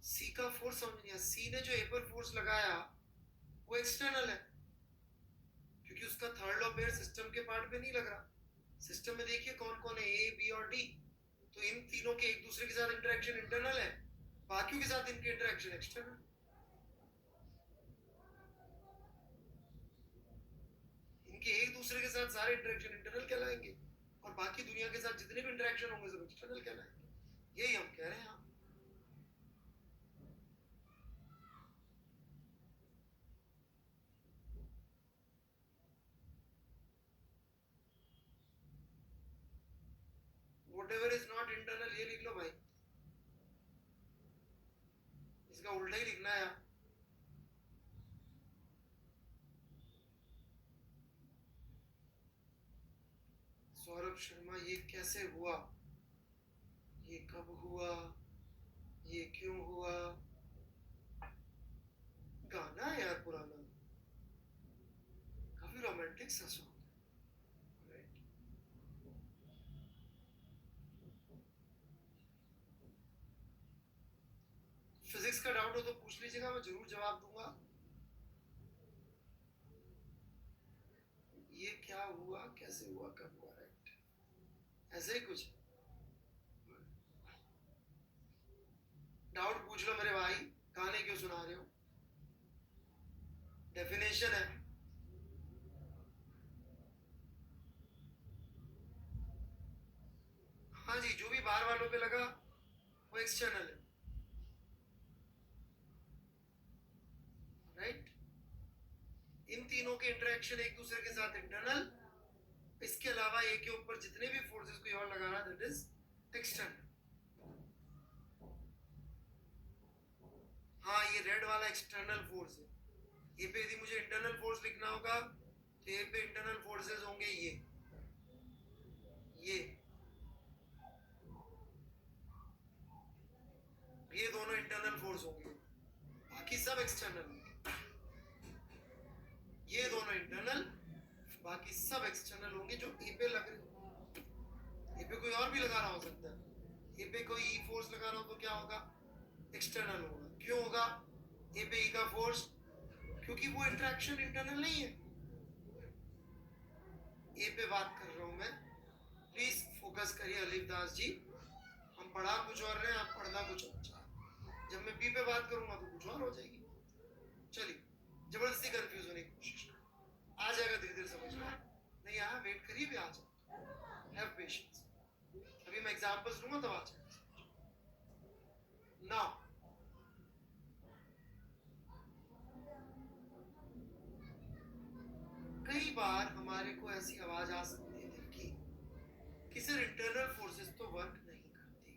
सी का फोर्स समझ नहीं आया। सी ने जो ए पर फोर्स लगाया वो एक्सटर्नल है, क्योंकि उसका थर्ड लॉ पेयर सिस्टम के पार्ट पे नहीं लग रहा। सिस्टम में देखिए कौन कौन है, ए बी और डी, तो इन तीनों के एक दूसरे के साथ इंटरेक्शन इंटरनल है, बाकियों के साथ इनकी इंटरेक्शन एक्सटर्नल। इनके एक दूसरे के साथ सारे इंटरेक्शन इंटरनल कहलाएंगे और बाकी दुनिया के साथ जितने भी इंटरेक्शन होंगे सब एक्सटर्नल कहलाएंगे। यही हम कह रहे हैं। Whatever is not internal ये लिख लो भाई, इसका उल्टा ही लिखना है। सौरभ शर्मा, ये कैसे हुआ, ये कब हुआ, ये क्यों हुआ? गाना है यार पुराना, काफी रोमांटिक सा सॉन्ग। फिजिक्स का डाउट हो तो पूछ लीजिएगा, मैं जरूर जवाब दूंगा। ये क्या हुआ, कैसे हुआ, कब हुआ, राइट, ऐसे ही कुछ डाउट पूछ लो मेरे भाई, गाने क्यों सुना रहे हो? डेफिनेशन है। हाँ जी, जो भी बाहर वालों पे लगा वो एक्सटर्नल है, राइट। इन तीनों के इंटरेक्शन एक दूसरे के साथ इंटरनल, इसके अलावा ए के ऊपर जितने भी फोर्सेस कोई और लगा रहा दैट इज एक्सटर्नल। हाँ, ये रेड वाला एक्सटर्नल फोर्स है। ये पे यदि मुझे इंटरनल फोर्स लिखना होगा तो ये पे इंटरनल फोर्सेस होंगे ये दोनों इंटरनल फोर्स होंगे, बाकी सब एक्सटर्नल होंगे। ये दोनों इंटरनल, बाकी सब एक्सटर्नल होंगे जो ए पे लग रहे। ए पे कोई और भी लगा रहा हो सकता है। ए पे कोई ई फोर्स लगा रहा हो तो क्या होगा, एक्सटर्नल होगा। क्यों होगा ए पे ई का फोर्स? क्योंकि वो इंटरेक्शन इंटरनल नहीं है। ए पे बात कर रहा हूं मैं, प्लीज फोकस करिए अलीफ दास जी। हम पढ़ा कुछ और रहे हैं, आप पढ़ना कुछ और। जब मैं बी पे बात करूंगा तो कुछ और हो जाएगी। चलिए, जबरदस्ती कंफ्यूज होने की कोशिश कर, आ जाएगा धीरे धीरे समझ में। नहीं आया, वेट करिए, भी आ जाएगा, हैव पेशेंस। अभी मैं एग्जांपल्स दूंगा तब आ जाएगा। नाउ बार हमारे को ऐसी आवाज आ सकती है दिल की कि सर इंटरनल फोर्सेस तो वर्क नहीं करती।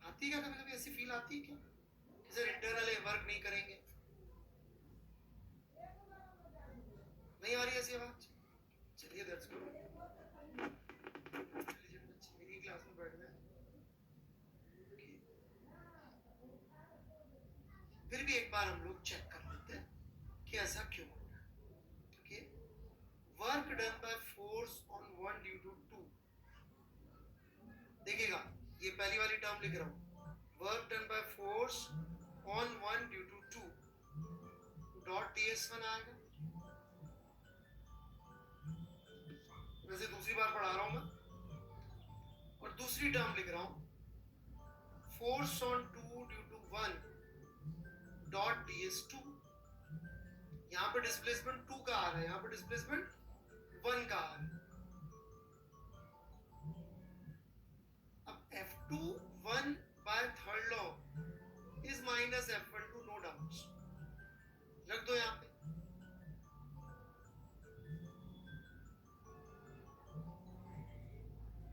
आती है क्या कभी कभी ऐसी फील आती है क्या कि सर इंटरनल वर्क नहीं करेंगे? नहीं आ रही ऐसी आवाज? चलिए दैट्स गुड। मेरी क्लास में बैठ गए। फिर भी एक बार हम लोग चेक कर लेते हैं कि ऐसा क्यों हो रहा है। Okay, work done by force on one due to two. देखिएगा, ये पहली वाली टर्म लिख रहा हूं, work done by force on one due to two, dot ds1 आएगा। वैसे दूसरी बार पढ़ा रहा हूं मैं, और दूसरी टर्म लिख रहा हूं, force on two due to one, dot ds2। यहां पे डिस्प्लेसमेंट 2 का आ रहा है, यहां पे डिस्प्लेसमेंट 1 का आ रहा है। अब F2 1 by third law is minus F1 two, no doubt, रख दो यहां पे।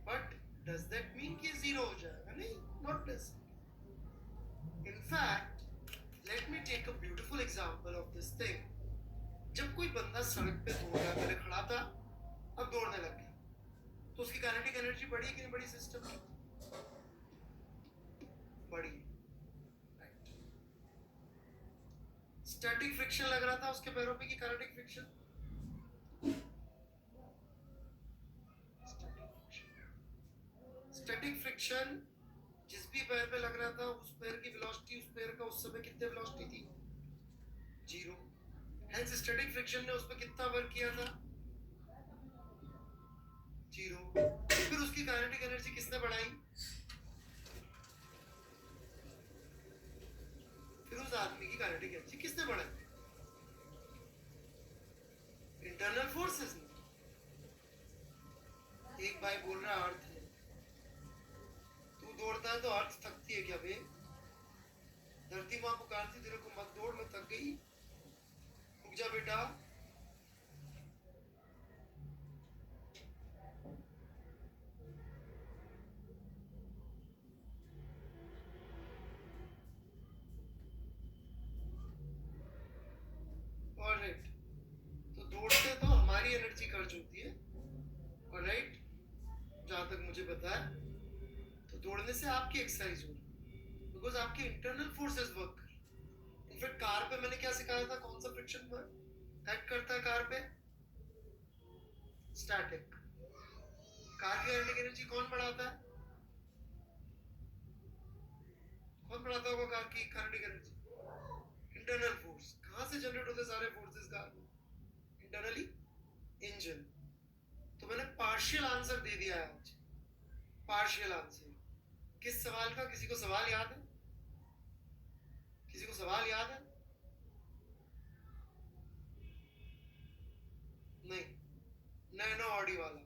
बट डज दैट मीन कि जीरो हो जाएगा? नहीं, not necessary. In fact let me take a beautiful example of this thing. जब कोई बंदा सड़क पे दौड़ रहा, पहले खड़ा था, अब दौड़ने लग गया, तो उसकी काइनेटिक एनर्जी बढ़ी कि नहीं बढ़ी? सिस्टम की बढ़ी, राइट। स्टैटिक फ्रिक्शन लग रहा था उसके पैरों पे कि काइनेटिक फ्रिक्शन? स्टैटिक फ्रिक्शन जिस भी पैर पे लग रहा था, उस पैर की वेलोसिटी, उस पैर का उस समय कितने वेलोसिटी थी? 0। हेंस स्टैटिक फ्रिक्शन ने उस पे कितना वर्क किया था? 0। फिर उसकी काइनेटिक एनर्जी किसने बढ़ाई? फिर उस आदमी की काइनेटिक एनर्जी किसने बढ़ाई? इंटरनल फोर्सेस ने। एक भाई बोल रहा अर्थ है, तू दौड़ता है तो अर्थ थकती है क्या बे? धरती मां पुकारती तेरे को, मत दौड़, मैं थक गई, रुक जा बेटा। ऑलराइट, तो दौड़ते तो हमारी एनर्जी खर्च होती है, ऑलराइट, जहां तक मुझे पता है। तो दौड़ने से आपकी एक्सरसाइज हो रही है, बिकॉज आपके इंटरनल फोर्सेस वर्क कर रही है। इनफैक्ट कार पे मैंने क्या सिखाया था, कौन सा फ्रिक्शन एक्ट करता है कार पे? स्टैटिक। कार की काइनेटिक एनर्जी कौन बढ़ाता है? कौन बढ़ाता होगा कार की काइनेटिक एनर्जी? Internal force. कहां से जनरेट होते सारे फोर्सेस कार में? Internally, engine. तो मैंने पार्शियल आंसर दे दिया है आज, पार्शियल आंसर। किस सवाल का? किसी को सवाल याद है? किसी को सवाल याद है? नहीं, नैनो ऑडी वाला।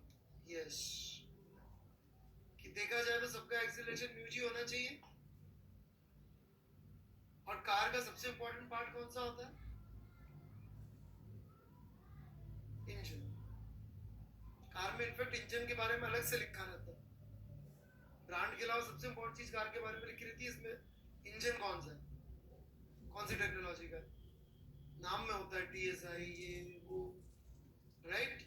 यस, कि देखा जाए तो सबका एक्सीलरेशन म्यू जी होना चाहिए, और कार का सबसे इंपॉर्टेंट पार्ट कौन सा होता है? इंजन। कार में इनफैक्ट इंजन के बारे में अलग से लिखा रहता है, ब्रांड के अलावा सबसे इंपॉर्टेंट चीज कार के बारे में लिखी रहती है। इसमें इंजन कौन सा है, कौन सी टेक्नोलॉजी का, नाम में होता है TSI, ये वो, राइट।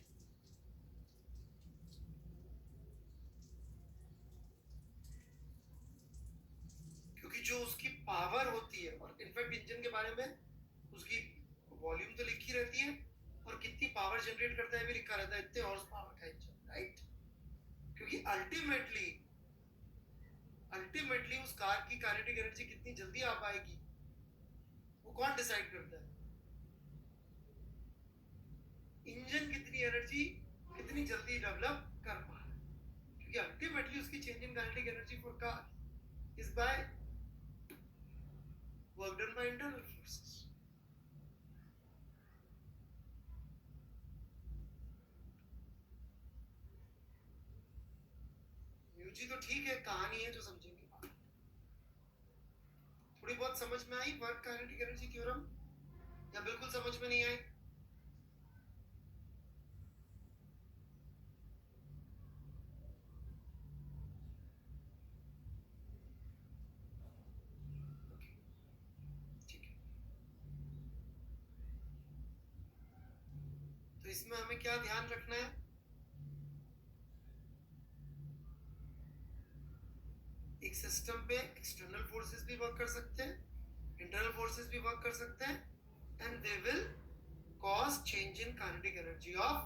क्योंकि जो उसकी पावर होती है, और इनफैक्ट इंजन के बारे में उसकी वॉल्यूम तो लिखी रहती है, और कितनी पावर जनरेट करता है भी लिखा रहता है, इतने हॉर्स पावर का इंजन, राइट। क्योंकि अल्टीमेटली उस कार की काइनेटिक एनर्जी कितनी जल्दी आ पाएगी, वो कौन डिसाइड करता है? इंजन कितनी एनर्जी कितनी जल्दी डेवलप कर पा रहा है, क्योंकि अल्टीमेटली उसकी change in kinetic energy for car is by work done by internal forces. म्यूजी तो ठीक है, कहानी है जो समझेंगे। थोड़ी बहुत समझ में I work kinetic energy theorem, या बिल्कुल समझ में नहीं आई? इसमें हमें क्या ध्यान रखना है? एक सिस्टम पे एक्सटर्नल फोर्सेस भी वर्क कर सकते हैं, इंटरनल फोर्सेस भी वर्क कर सकते हैं, and they will cause change in kinetic energy of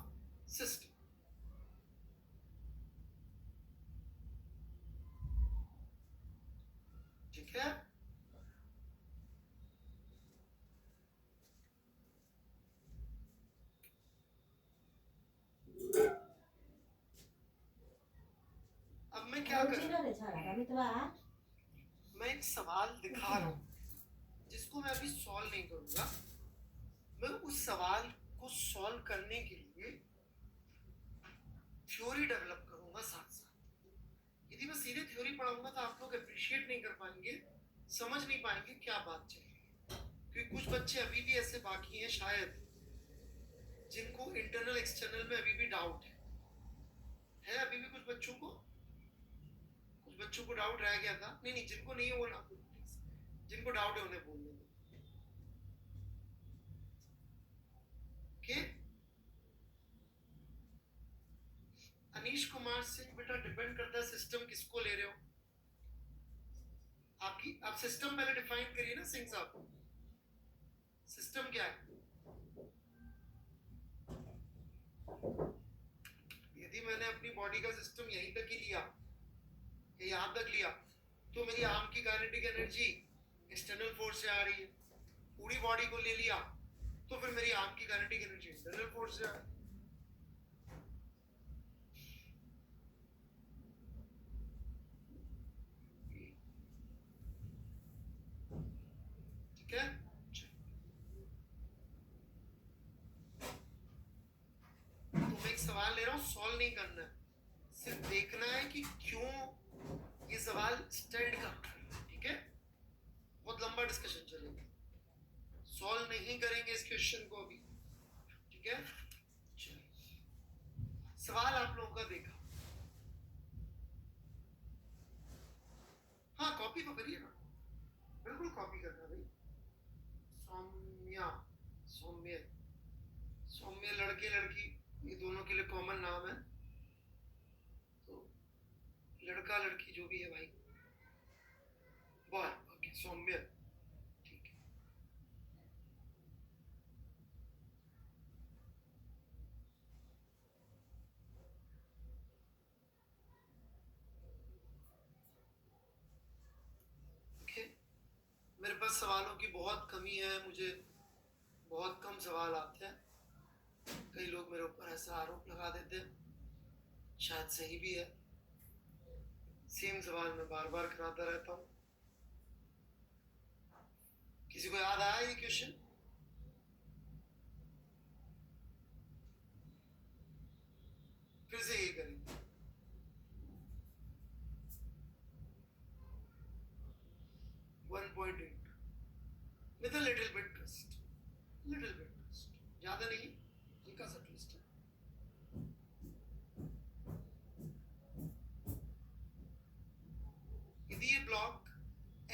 system. ठीक है? अब मैं क्या कर रहा हूं? मैं एक सवाल दिखा रहा हूं जिसको मैं अभी सॉल्व नहीं करूंगा। मैं उस सवाल को सॉल्व करने के लिए थ्योरी डेवलप करूंगा साथ साथ। यदि मैं सीधे थ्योरी पढ़ाऊंगा तो आप लोग अप्रिशिएट नहीं कर पाएंगे, समझ नहीं पाएंगे क्या बात चल रही है। क्योंकि कुछ बच्चे अभी भी ऐसे बाकी हैं शायद जिनको इंटरनल एक्सटर्नल में अभी भी डाउट है अभी भी कुछ बच्चों को डाउट रह गया था। नहीं, जिनको नहीं है वो ना, जिनको डाउट है उन्हें बोलने दो। ओके? अनीश कुमार सिंह, बेटा डिपेंड करता है सिस्टम किसको ले रहे हो। आप सिस्टम पहले डिफाइन करिए ना सिंह साहब। सिस्टम क्या है? यदि मैंने अपनी बॉडी का सिस्टम यहीं तक ही लिया, यहां तक लिया, तो मेरी आर्म की काइनेटिक एनर्जी एक्सटर्नल फोर्स से आ रही है। पूरी बॉडी को ले लिया तो फिर मेरी आर्म की काइनेटिक एनर्जी इंटरनल फोर्स से आ रही है। ठीक है? तो मैं एक सवाल ले रहा हूं, सॉल्व नहीं करना है, सिर्फ देखना है कि क्यों ये सवाल स्टैंड कर रहा है। ठीक है? बहुत लंबा डिस्कशन चलेगा, सॉल्व नहीं करेंगे इस क्वेश्चन को अभी। ठीक है? सवाल आप लोगों का देखा? हाँ, कॉपी तो करिए ना, बिल्कुल कॉपी करना भाई। सौम्या, सौम्य, सौम्य लड़के लड़की ये दोनों के लिए कॉमन नाम है, तो लड़का लड़की जो भी है भाई, बॉय। ओके, सौम्य। ठीक है। ओके, मेरे पास सवालों की बहुत कमी है, मुझे बहुत कम सवाल आते हैं। कई लोग मेरे ऊपर ऐसा आरोप लगा देते हैं, शायद सही भी है। सेम सवाल मैं बार बार कराता रहता हूँ। किसी को याद आया ये क्वेश्चन? फिर से ये करेंगे। with a little bit twist, ज्यादा नहीं, हल्का सा ट्विस्ट है। यदि ये ब्लॉक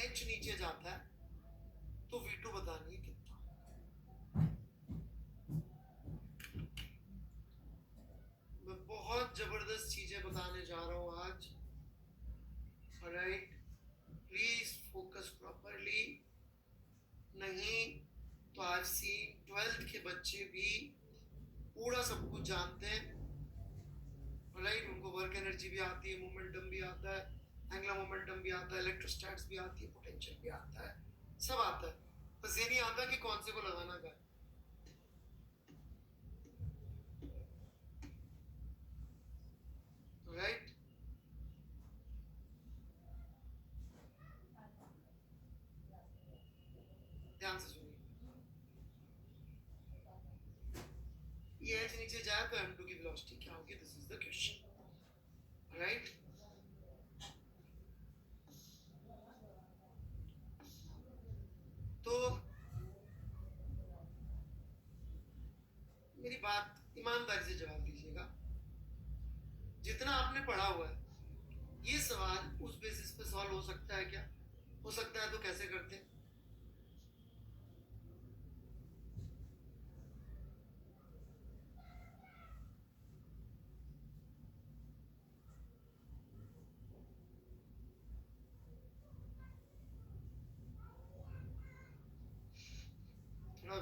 H नीचे जाता है तो V2 बतानी है कितना। मैं बहुत जबरदस्त चीजें बताने जा रहा हूं आज। Alright, please focus properly. नहीं तो आज सी 12th के बच्चे भी पूरा सब कुछ जानते हैं। राइट, उनको वर्क एनर्जी भी आती है, मोमेंटम भी आता है, एंगुलर मोमेंटम भी आता है, इलेक्ट्रोस्टैटिक्स भी आती है, पोटेंशियल भी आता है, सब आता है। बस ये नहीं आता कि कौन से को लगाना है। राइट, ध्यान से सुनिए। ये एच नीचे जाए तो m2 की वेलोसिटी क्या होगी? This is the question. Right, तो मेरी बात ईमानदारी से जवाब दीजिएगा। जितना आपने पढ़ा हुआ है ये सवाल उस बेसिस पे सॉल्व हो सकता है क्या? हो सकता है, तो कैसे करते हैं?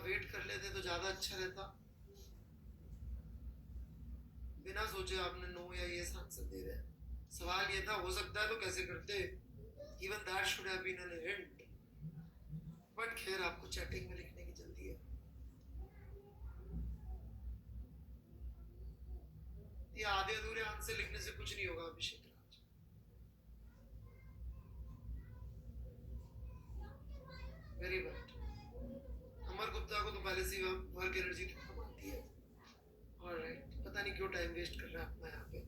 वेट कर लेते तो ज्यादा अच्छा रहता। बिना सोचे आपने नो या यस आंसर दे रहे हैं। सवाल ये था हो सकता है तो कैसे करते, even that should have been an hint. But खैर आपको चैटिंग में लिखने की जल्दी है। ये आधे अधूरे आंसर लिखने से कुछ नहीं होगा अभिषेक राज। Very bad. अमर गुप्ता को तो पहले से वर्क एनर्जी कम आती है। ऑलराइट, पता नहीं क्यों टाइम वेस्ट कर रहा है अपना यहाँ पे।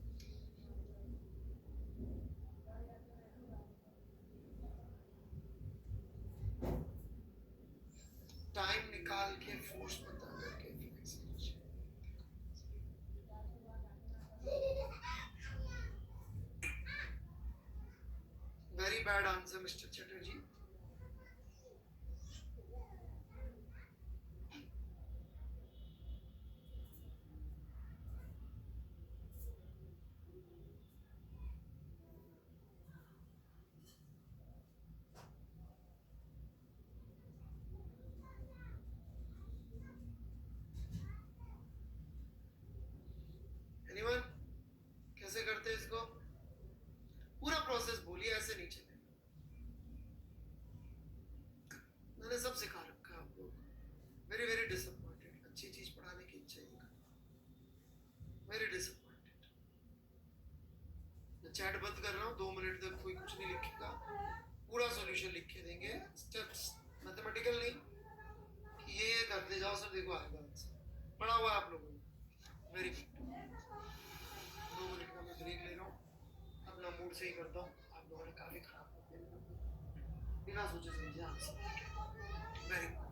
टाइम निकाल के फोर्स पता करके very bad answer mister Chatterjee. Anyone कैसे करते हैं इसको? पूरा प्रोसेस बोलिए, ऐसे नहीं चलेगा। मैंने सब सिखा रखा है आप लोगों को। Very very disappointed. अच्छी चीज पढ़ाने की इच्छा ही नहीं। Very disappointed. मैं चैट बंद कर रहा हूँ, 2 मिनट तक कोई कुछ नहीं लिखेगा। पूरा सॉल्यूशन लिख के देंगे, स्टेप्स मैथमेटिकल नहीं कि ये करते जाओ सर देखो आएगा आंसर। पढ़ा हुआ आप लोगों ने। Very good. 2 मिनट का मैं ब्रेक ले रहा हूँ, अपना मूड सही करता हूँ। आप लोगों ने काफी खराब कर दिया बिना सोचे समझे आंसर। Very good.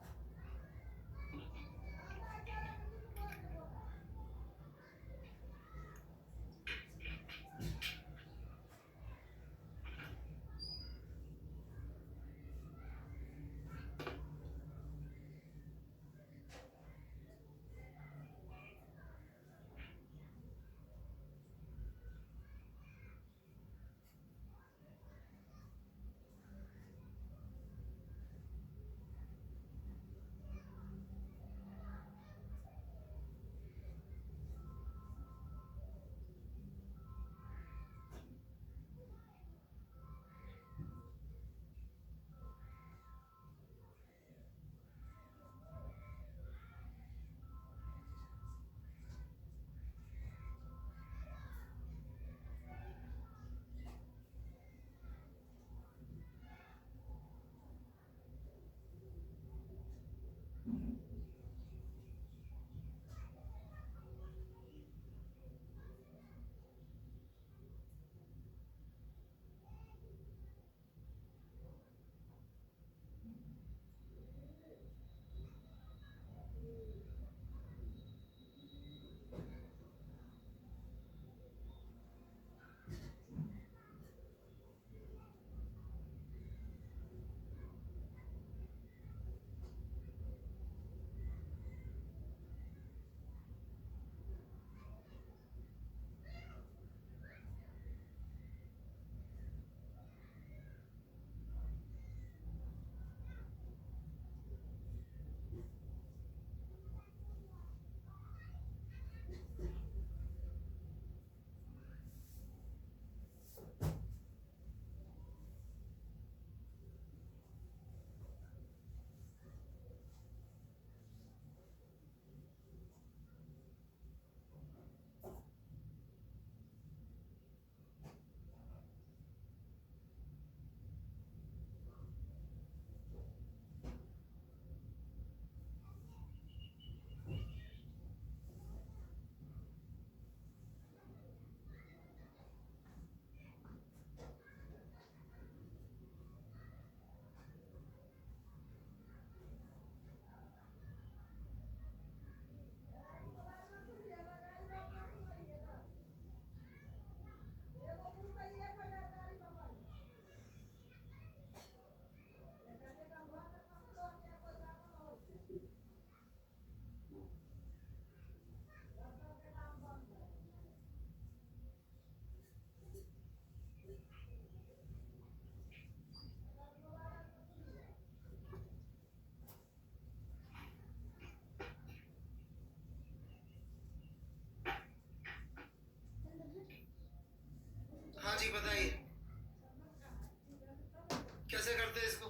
कैसे करते हैं इसको?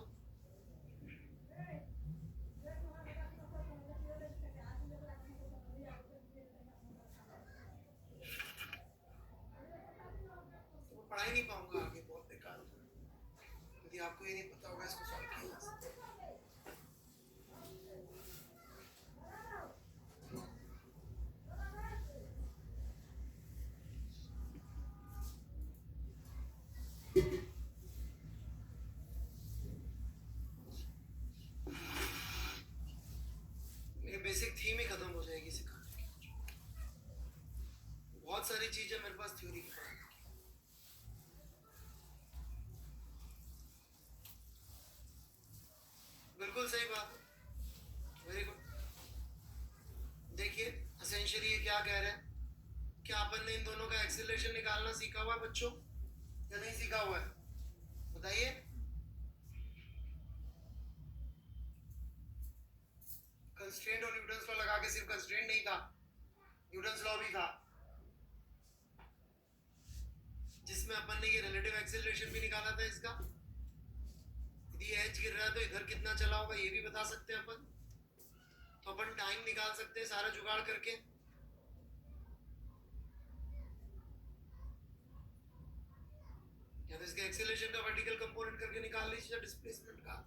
तो पढ़ा ही नहीं पाऊंगा आगे, बहुत बेकार होगा यदि आपको ये नहीं पता होगा इसको सॉल्व किया जा सकता है। बेसिक थीम ही खत्म हो जाएगी सिखाने की। बहुत सारी चीजें मेरे पास थ्योरी की पढ़ाने की। बिल्कुल सही बात, वेरी गुड। देखिए एसेंशियली ये क्या कह रहे हैं, क्या अपन ने इन दोनों का एक्सीलरेशन निकालना सीखा हुआ है बच्चों या नहीं सीखा हुआ है? बताइए। कंस्ट्रेंट और न्यूटन्स लॉ लगा के सिर्फ कंस्ट्रेंट नहीं था, न्यूटन्स लॉ भी था, जिसमें अपन ने ये रिलेटिव एक्सीलरेशन भी निकाला था इसका। यदि एच गिर रहा है तो इधर कितना चला होगा ये भी बता सकते हैं अपन। तो अपन टाइम निकाल सकते हैं सारा जुगाड़ करके। या तो इसके एक्सीलरेशन का वर्टिकल कंपोनेंट करके निकाल लीजिए, डिस्प्लेसमेंट का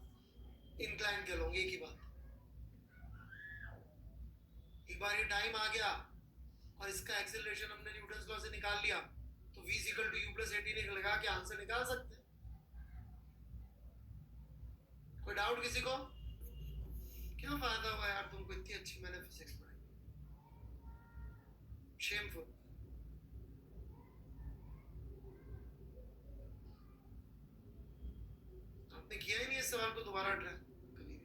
इंक्लाइन के लोग, एक ही बात। एक बार ये टाइम आ गया और इसका एक्सीलरेशन हमने न्यूटन्स लॉ से निकाल लिया, तो v = u + 18 लगा के आंसर निकाल सकते हैं। कोई डाउट किसी को? क्या फायदा हुआ यार तुमको इतनी अच्छी मैंने फिजिक्स पढ़ाई, शेमफुल। आपने किया ही नहीं इस सवाल को दोबारा ट्राई कभी भी।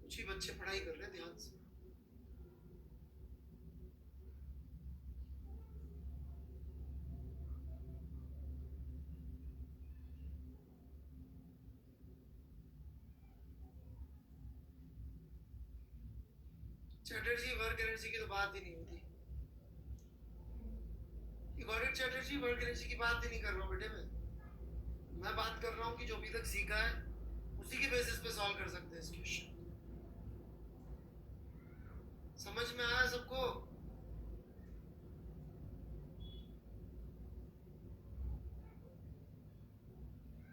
कुछ ही बच्चे पढ़ाई कर रहे हैं ध्यान से। चैटर्जी वर्क एनर्जी की तो बात ही नहीं होती। गॉडेट चैटर्जी वर्क एनर्जी की बात ही नहीं कर रहा हूँ बेटे मैं बात कर रहा हूँ कि जो अभी तक सीखा है उसी के बेसिस पे सॉल्व कर सकते हैं इस क्वेश्चन। समझ में आया सबको?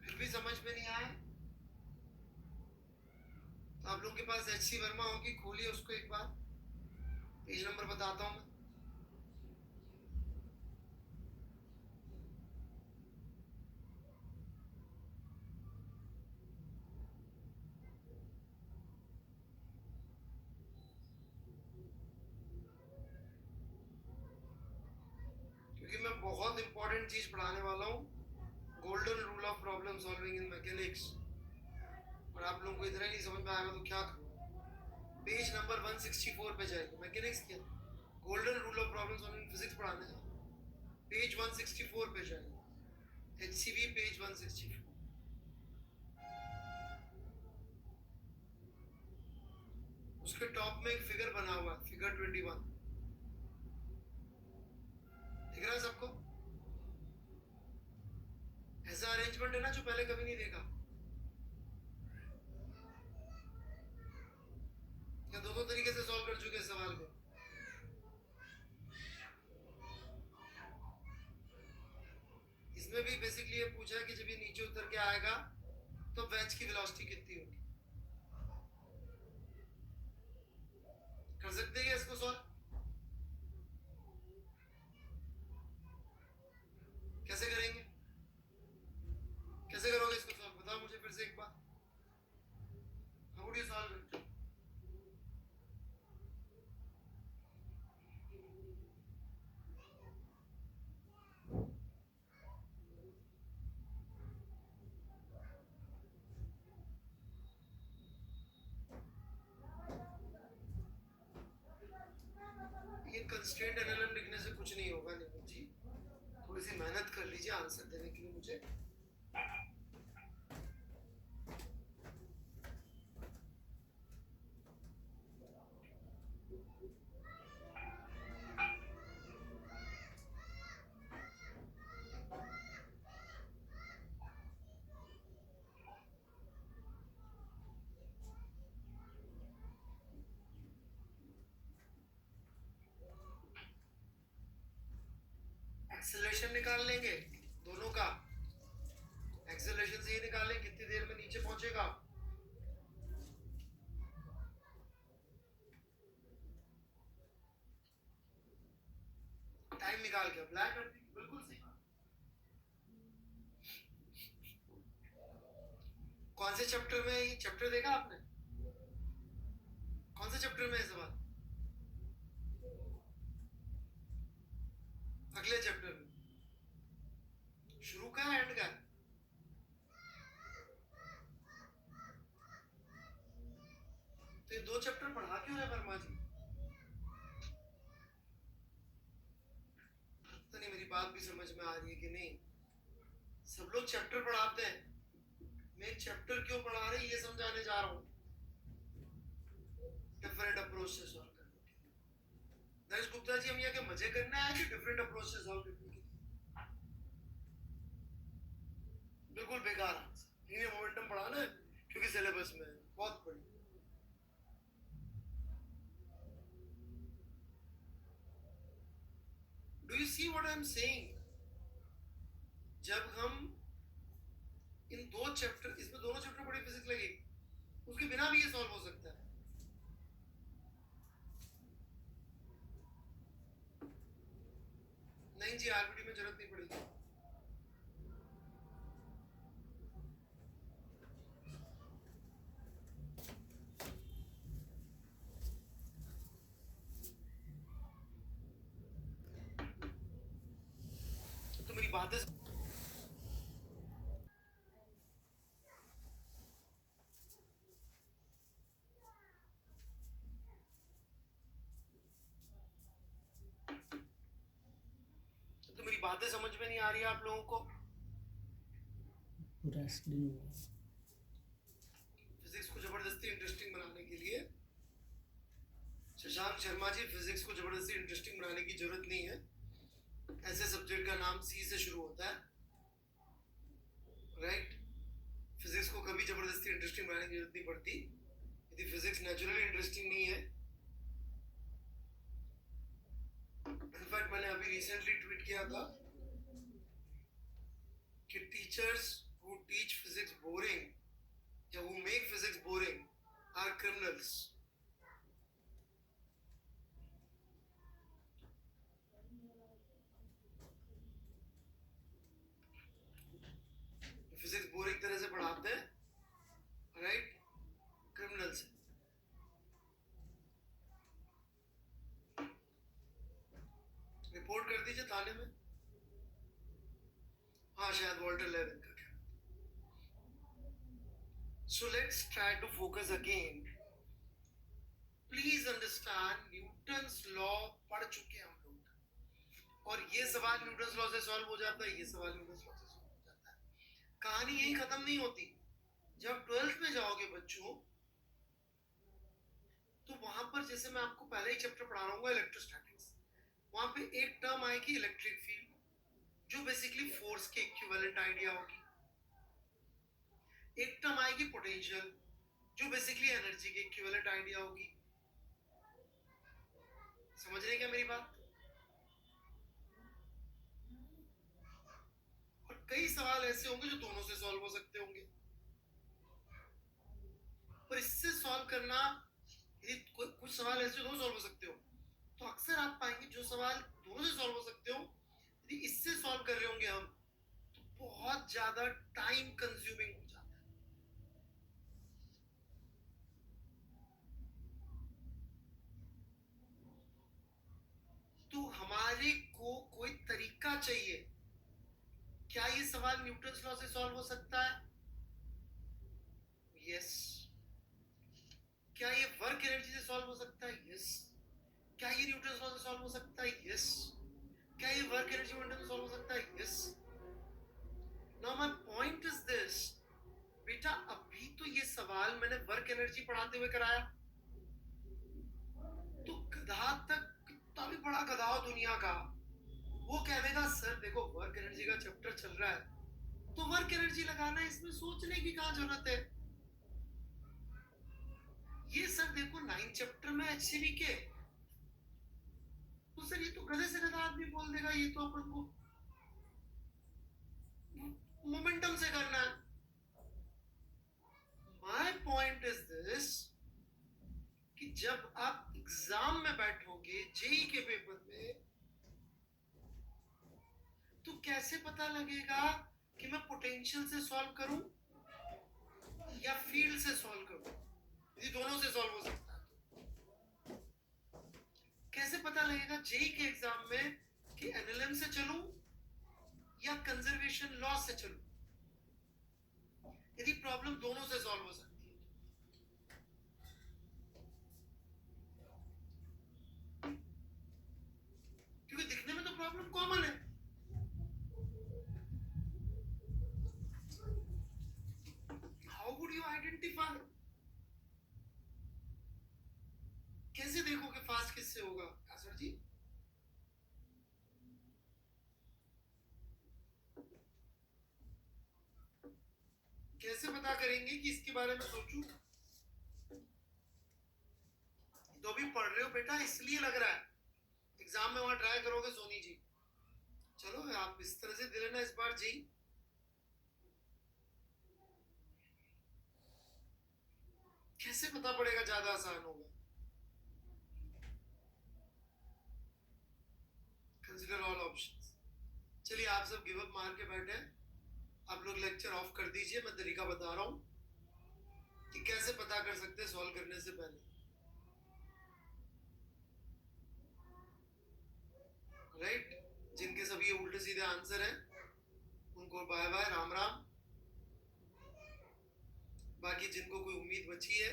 फिर भी समझ में नहीं आया तो आप लोगों के पास एच.सी. वर्मा होगी, खोलिए उसको एक बार, पेज नंबर बताता हूँ मैं। क्योंकि मैं बहुत इंपॉर्टेंट चीज पढ़ाने वाला हूँ, golden rule of problem solving in mechanics, और आप लोगों को इतना ही नहीं समझ में आएगा तो क्या करूँ। पेज नंबर 164 पे जाएगा, मैकेनिक्स क्या, golden rule of problem solving physics पढ़ाने हैं, पेज 164 पे जाएगा, HCV पेज 164। उसके टॉप में एक फिगर बना हुआ है, फिगर 21, दिख रहा है सबको? ऐसा अरेंजमेंट है ना जो पहले कभी नहीं देखा, या दो तरीके से सॉल्व कर चुके इस सवाल को। इसमें भी बेसिकली ये पूछा है कि जब ये नीचे उतर के आएगा तो वेज की वेलोसिटी कितनी होगी। कर सकते हैं इसको सॉल्व? कैसे करेंगे, कैसे करोगे इसको सॉल्व, बताओ मुझे फिर से एक बार। How would you solve it? ये कंस्ट्रेंट एलएलएम लिखने से कुछ नहीं होगा नितिन जी, थोड़ी सी मेहनत कर लीजिए आंसर देने के लिए मुझे। एक्सेलरेशन निकाल लेंगे दोनों का, एक्सेलरेशन से ये निकाल लेंगे कितनी देर में नीचे पहुंचेगा। टाइम निकाल के अप्लाई कर दी, बिल्कुल सही बात। कौन से चैप्टर में ये चैप्टर देखा आपने, कौन से चैप्टर में है सवाल? अगले चैप्टर में, शुरू का है एंड का है? तो ये दो चैप्टर पढ़ा क्यों है वर्मा जी? तो नहीं, मेरी बात भी समझ में आ रही है कि नहीं? सब लोग चैप्टर पढ़ाते हैं, मैं चैप्टर क्यों पढ़ा रहे ये समझाने जा रहा हूँ, डिफरेंट अप्रोच से सॉल्व करने के लिए। नरेश गुप्ता जी, हम यहाँ के मजे करना है कि डिफरेंट अप्रोच से सॉल्व करने के लिए? बिल्कुल बेकार आंसर। इन्हें मोमेंटम पढ़ाना है क्योंकि सिलेबस में है, बहुत बड़ी। Do you see what I'm saying? जब हम इन दो चैप्टर, इसमें दोनों चैप्टर बड़ी फिजिक्स लगेगी, उसके बिना भी ये सॉल्व हो सकता है। नहीं जी, आरबीटी में जरूरत नहीं पड़ेगी। तो मेरी बात है, तो मेरी बातें समझ में नहीं आ रही है आप लोगों को? फिजिक्स को जबरदस्ती इंटरेस्टिंग बनाने के लिए, शशांक शर्मा जी, फिजिक्स को जबरदस्ती इंटरेस्टिंग बनाने की जरूरत नहीं है। ऐसे सब्जेक्ट का नाम सी से शुरू होता है, राइट? फिजिक्स को कभी जबरदस्ती इंटरेस्टिंग बनाने की जरूरत नहीं पड़ती। यदि फिजिक्स नेचुरली इंटरेस्टिंग नहीं है, इनफैक्ट मैंने अभी रिसेंटली ट्वीट किया था कि teachers who teach physics boring या who make physics boring are criminals. Physics boring तरह से पढ़ाते हैं, राइट? क्रिमिनल्स। रिपोर्ट कर दीजिए थाने में। हाँ, शायद वॉल्टर लेविन का क्या। So let's try to focus again. Please understand, Newton's law पढ़ चुके हैं हम लोग, और ये सवाल न्यूटन्स लॉ से सॉल्व हो जाता है, ये सवाल न्यूटन्स लॉ से सॉल्व हो जाता है। कहानी यही खत्म नहीं होती। जब 12th में जाओगे बच्चों, तो वहां पर, जैसे मैं आपको पहले ही चैप्टर पढ़ा रहा हूँ इलेक्ट्रोस्टैटिक्स, वहां पे एक टर्म आएगी इलेक्ट्रिक फील्ड, जो बेसिकली फोर्स के इक्विवेलेंट आइडिया होगी। एक टर्म आएगी पोटेंशियल, जो बेसिकली एनर्जी के इक्विवेलेंट आइडिया होगी। समझ रहे हैं क्या मेरी बात? और कई सवाल ऐसे होंगे जो दोनों से सॉल्व हो सकते होंगे, और इससे सॉल्व करना, यदि कुछ सवाल ऐसे दोनों सॉल्व हो सकते हो, तो अक्सर आप पाएंगे जो सवाल दोनों से सॉल्व हो सकते हो, यदि इससे सॉल्व कर रहे होंगे हम, तो बहुत ज्यादा टाइम कंज्यूमिंग हो जाता है। तो हमारे को कोई तरीका चाहिए। क्या ये सवाल न्यूटन्स लॉ से सॉल्व हो सकता है? यस। क्या ये वर्क एनर्जी से सॉल्व हो सकता है? यस। क्या ये न्यूटन्स लॉ से सॉल्व हो सकता है? यस। क्या ये वर्क एनर्जी मोमेंटम से सॉल्व हो सकता है? Yes. Now my point is this, बेटा अभी तो ये सवाल मैंने वर्क एनर्जी पढ़ाते हुए कराया, तो गधा तक कितना भी बड़ा गधा हो दुनिया का, वो कह देगा सर देखो वर्क एनर्जी का चैप्टर चल रहा है तो वर्क एनर्जी लगाना, इसमें सोचने की कहां जरूरत है। ये सर देखो 9 चैप्टर में एचसीवी के, तो सर ये तो गधे से गधा आदमी बोल देगा, ये तो अपन को मोमेंटम से करना है। माय पॉइंट इज दिस कि जब आप एग्जाम में बैठोगे जेई के पेपर में, तो कैसे पता लगेगा कि मैं पोटेंशियल से सॉल्व करूं या फील्ड से सॉल्व करूं? ये दोनों से सॉल्व हो सकता है। कैसे पता लगेगा जेई के एग्जाम में कि एनएलएम से चलूं या कंजर्वेशन लॉ से चलूं, यदि प्रॉब्लम दोनों से सॉल्व हो सकती है? क्योंकि दिखने में तो प्रॉब्लम कॉमन है। How would you identify? कैसे देखोगे फास्ट किससे होगा सर जी? कैसे पता करेंगे कि इसके बारे में सोचूं? तो भी पढ़ रहे हो बेटा इसलिए लग रहा है, एग्जाम में वहां ट्राई करोगे सोनी जी। चलो आप इस तरह से दे लेना इस बार जी। कैसे पता पड़ेगा ज्यादा आसान होगा? Consider all options. चलिए आप सब गिव अप मार के बैठे, आप लोग लेक्चर ऑफ कर दीजिए, मैं तरीका बता रहा हूं कि कैसे पता कर सकते हैं सॉल्व करने से पहले। राइट, जिनके सब ये उल्टे सीधे आंसर हैं उनको बाय बाय राम राम। बाकी जिनको कोई उम्मीद बची है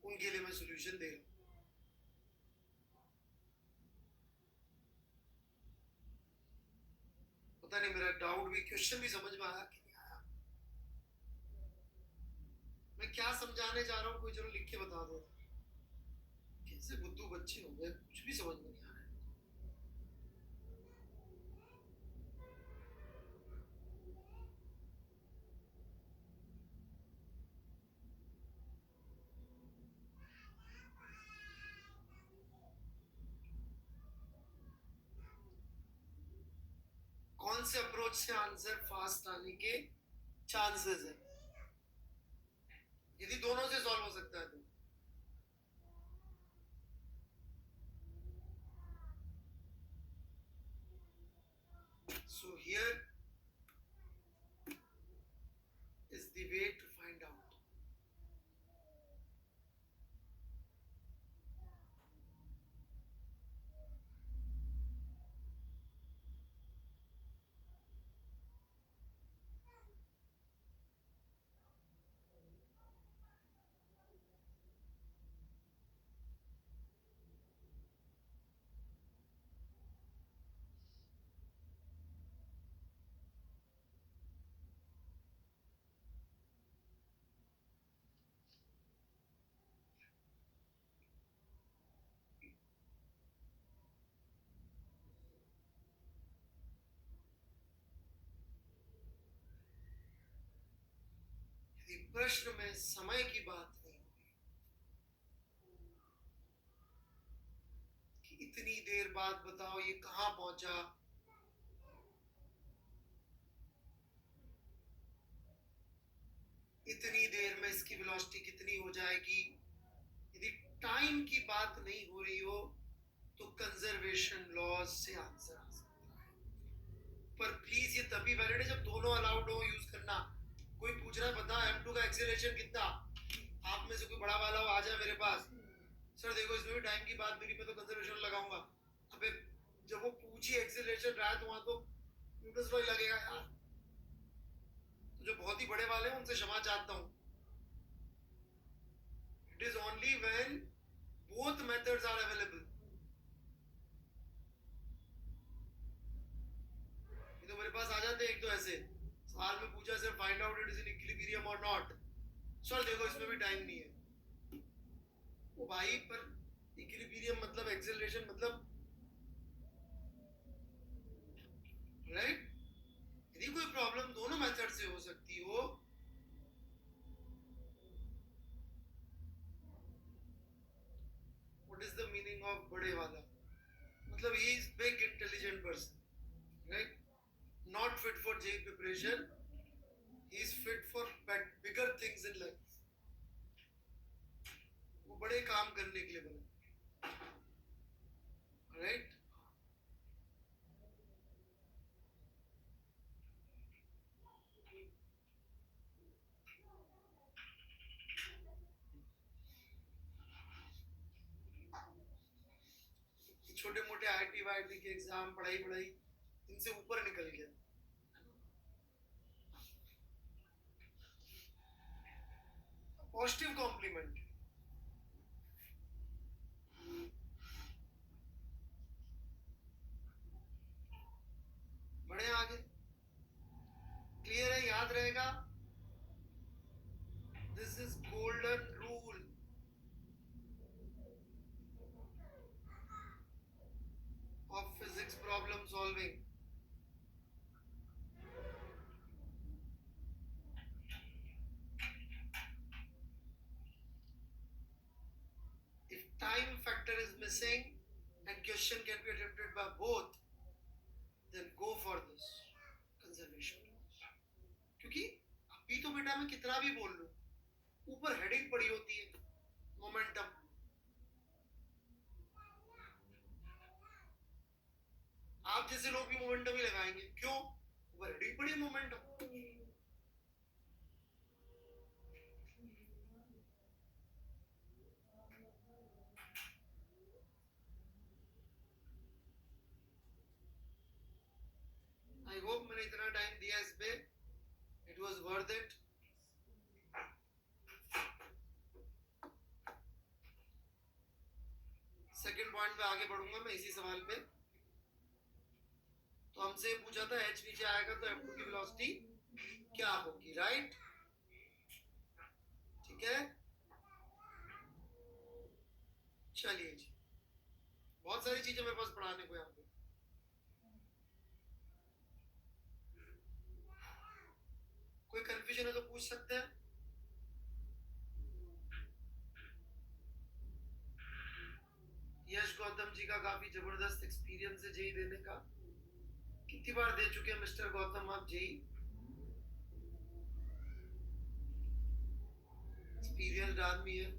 उनके लिए मैं सॉल्यूशन दे रहा हूं। पता नहीं मेरा डाउट भी, क्वेश्चन भी समझ में आया कि नहीं आया, मैं क्या समझाने जा रहा हूँ कोई जरूर लिख के बता दो। कैसे बुद्धू बच्चे हो गए, कुछ भी समझ में नहीं आ रहा है। कौन से अप्रोच से आंसर फास्ट आने के चांसेस है, यदि दोनों से सॉल्व हो सकता है तो? So here is the way to find out. यदि प्रश्न में समय की बात नहीं कि इतनी देर बाद बताओ ये कहां पहुंचा, इतनी देर में इसकी वेलोसिटी कितनी हो जाएगी, यदि टाइम की बात नहीं हो रही हो तो कंजर्वेशन लॉज से आंसर आ सकता है। पर प्लीज ये तभी वैलिड है जब दोनों अलाउड हो यूज करना। कोई पूछ रहा है बता m2 का एक्सेलरेशन कितना, आप में से कोई बड़ा वाला हो आ जाए मेरे पास, सर देखो इसमें भी टाइम की बात मेरी, मैं तो कंजर्वेशन लगाऊंगा। अबे जब वो पूछी एक्सेलरेशन रहा है तो वहां तो न्यूटन लॉ लगेगा यार। तो जो बहुत ही बड़े वाले हैं उनसे क्षमा चाहता हूं। It is only when both methods are available. तो मेरे पास आ जाते एक तो ऐसे सवाल में पूछा sir find out it is in equilibrium और नॉट, सर देखो इसमें भी टाइम नहीं है। ओ भाई पर इक्विलिब्रियम मतलब एक्सेलरेशन मतलब, राइट? यदि कोई प्रॉब्लम दोनों मेथड से हो सकती हो, what is the meaning of बड़े वाला? मतलब he is big intelligent person, right? Not fit for JEE preparation, he is fit for bigger things in life. वो बड़े काम करने के लिए बने, राइट? छोटे मोटे आईआईटी वाईआईटी के एग्जाम, पढ़ाई पढ़ाई, इनसे ऊपर निकल गया। Positive compliment. बड़े आगे क्लियर है, याद रहेगा। This is golden rule. Of physics problem solving. If time factor is missing and question can be attempted by both, then go for this conservation। क्योंकि अभी तो बेटा मैं कितना भी बोल लूं, ऊपर हेडिंग पड़ी होती है मोमेंटम। आप जैसे लोग भी मोमेंटम ही लगाएंगे, क्यों? ऊपर हेडिंग पड़ी है मोमेंटम। आई होप मैंने इतना टाइम दिया इस पे, it was worth it. Second point पे आगे बढ़ूंगा मैं इसी सवाल पे। तो हमसे पूछा था h नीचे आएगा तो f2 की वेलोसिटी क्या होगी, राइट? ठीक है, चलिए जी, बहुत सारी चीजें मेरे पास पढ़ाने को यहाँ पे। कोई कंफ्यूजन है तो पूछ सकते हैं। यश गौतम जी का काफी जबरदस्त एक्सपीरियंस है जेई देने का। कितनी बार दे चुके हैं मिस्टर गौतम आप जेई? एक्सपीरियंस्ड आदमी है।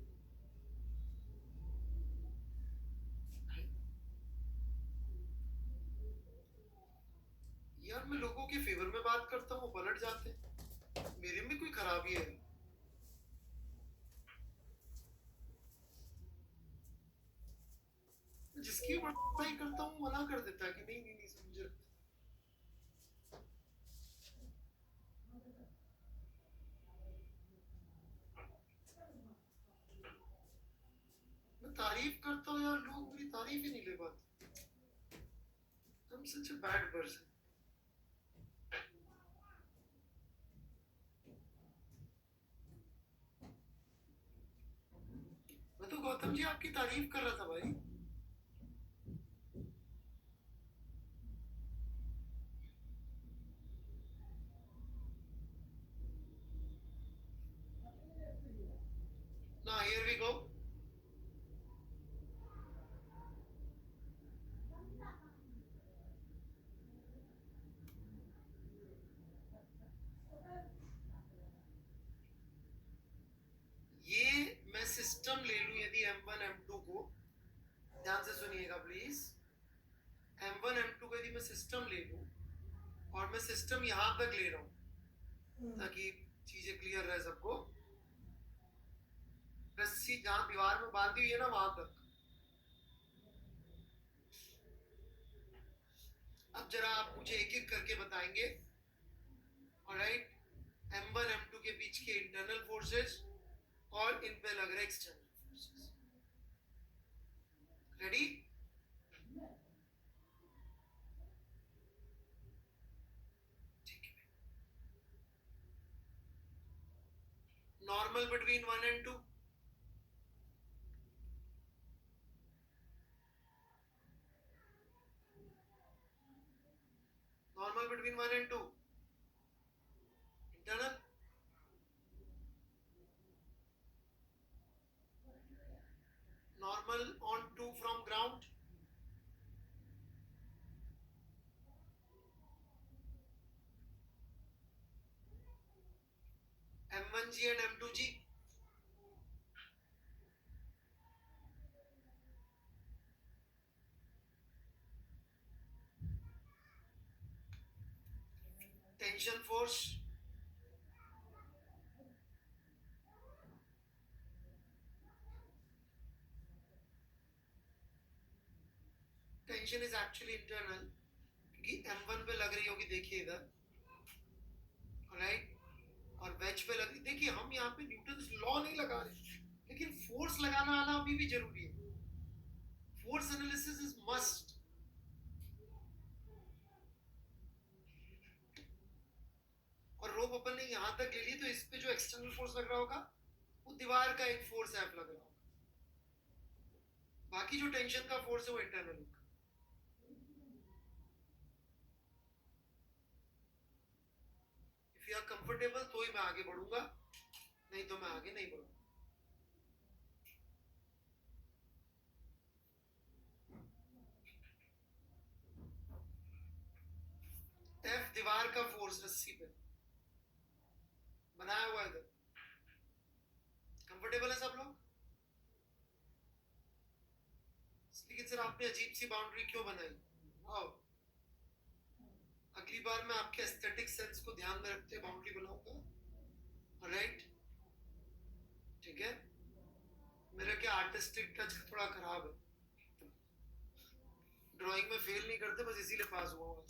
यार मैं लोगों के फेवर में बात करता हूँ, पलट जाते हैं। मेरे में कोई खराबी है? जिसकी पढ़ाई करता हूँ मना कर देता है कि नहीं नहीं नहीं समझे। मैं तारीफ करता हूँ यार, लोग मेरी तारीफ ही नहीं ले पाते। I'm such a bad person। मैं तो गौतम जी आपकी तारीफ कर रहा था भाई। Now here we go। ये मैं सिस्टम ले लूं यदि M1 M2 को, ध्यान से सुनिएगा प्लीज। M1 M2 को यदि मैं सिस्टम ले लूं और मैं सिस्टम यहां तक ले रहा हूं ताकि चीजें क्लियर रहे सबको। रस्सी जहां दीवार में बांधी हुई है ना वहां तक। अब जरा आप मुझे एक एक करके बताएंगे, ऑलराइट? M1 M2 के बीच के इंटरनल फोर्सेस और इन पे लग रहे external forces. Ready? Normal between 1 and 2। normal between 1 and 2? Internal. Normal on 2 from ground. M1G and M2G. Tension force. Tension is actually internal क्योंकि M1 पे लग रही होगी, देखिए इधर, राइट, और वेज पे लग रही। देखिए हम यहाँ पे न्यूटन्स लॉ नहीं लगा रहे, लेकिन फोर्स लगाना आना अभी भी जरूरी है। Force analysis is must. और रोप अपन ने यहां तक ले ली, तो इस पे जो एक्सटर्नल फोर्स लग रहा होगा वो दीवार का एक फोर्स एफ लग रहा होगा, बाकी जो टेंशन का फोर्स है वो इंटरनल होगा। इफ यू आर कंफर्टेबल तो ही मैं आगे बढ़ूंगा, नहीं तो मैं आगे नहीं बढ़ूंगा। एफ दीवार का फोर्स रस्सी पे बनाया हुआ है इधर। कंफर्टेबल है सब लोग? लेकिन सर आपने अजीब सी बाउंड्री क्यों बनाई? वाओ, अगली बार मैं आपके एस्थेटिक सेंस को ध्यान में रखते बाउंड्री बनाऊंगा, राइट? ठीक है, मेरा क्या आर्टिस्टिक टच थोड़ा खराब है, ड्राइंग में फेल नहीं करते, बस इसीलिए पास हुआ हूँ।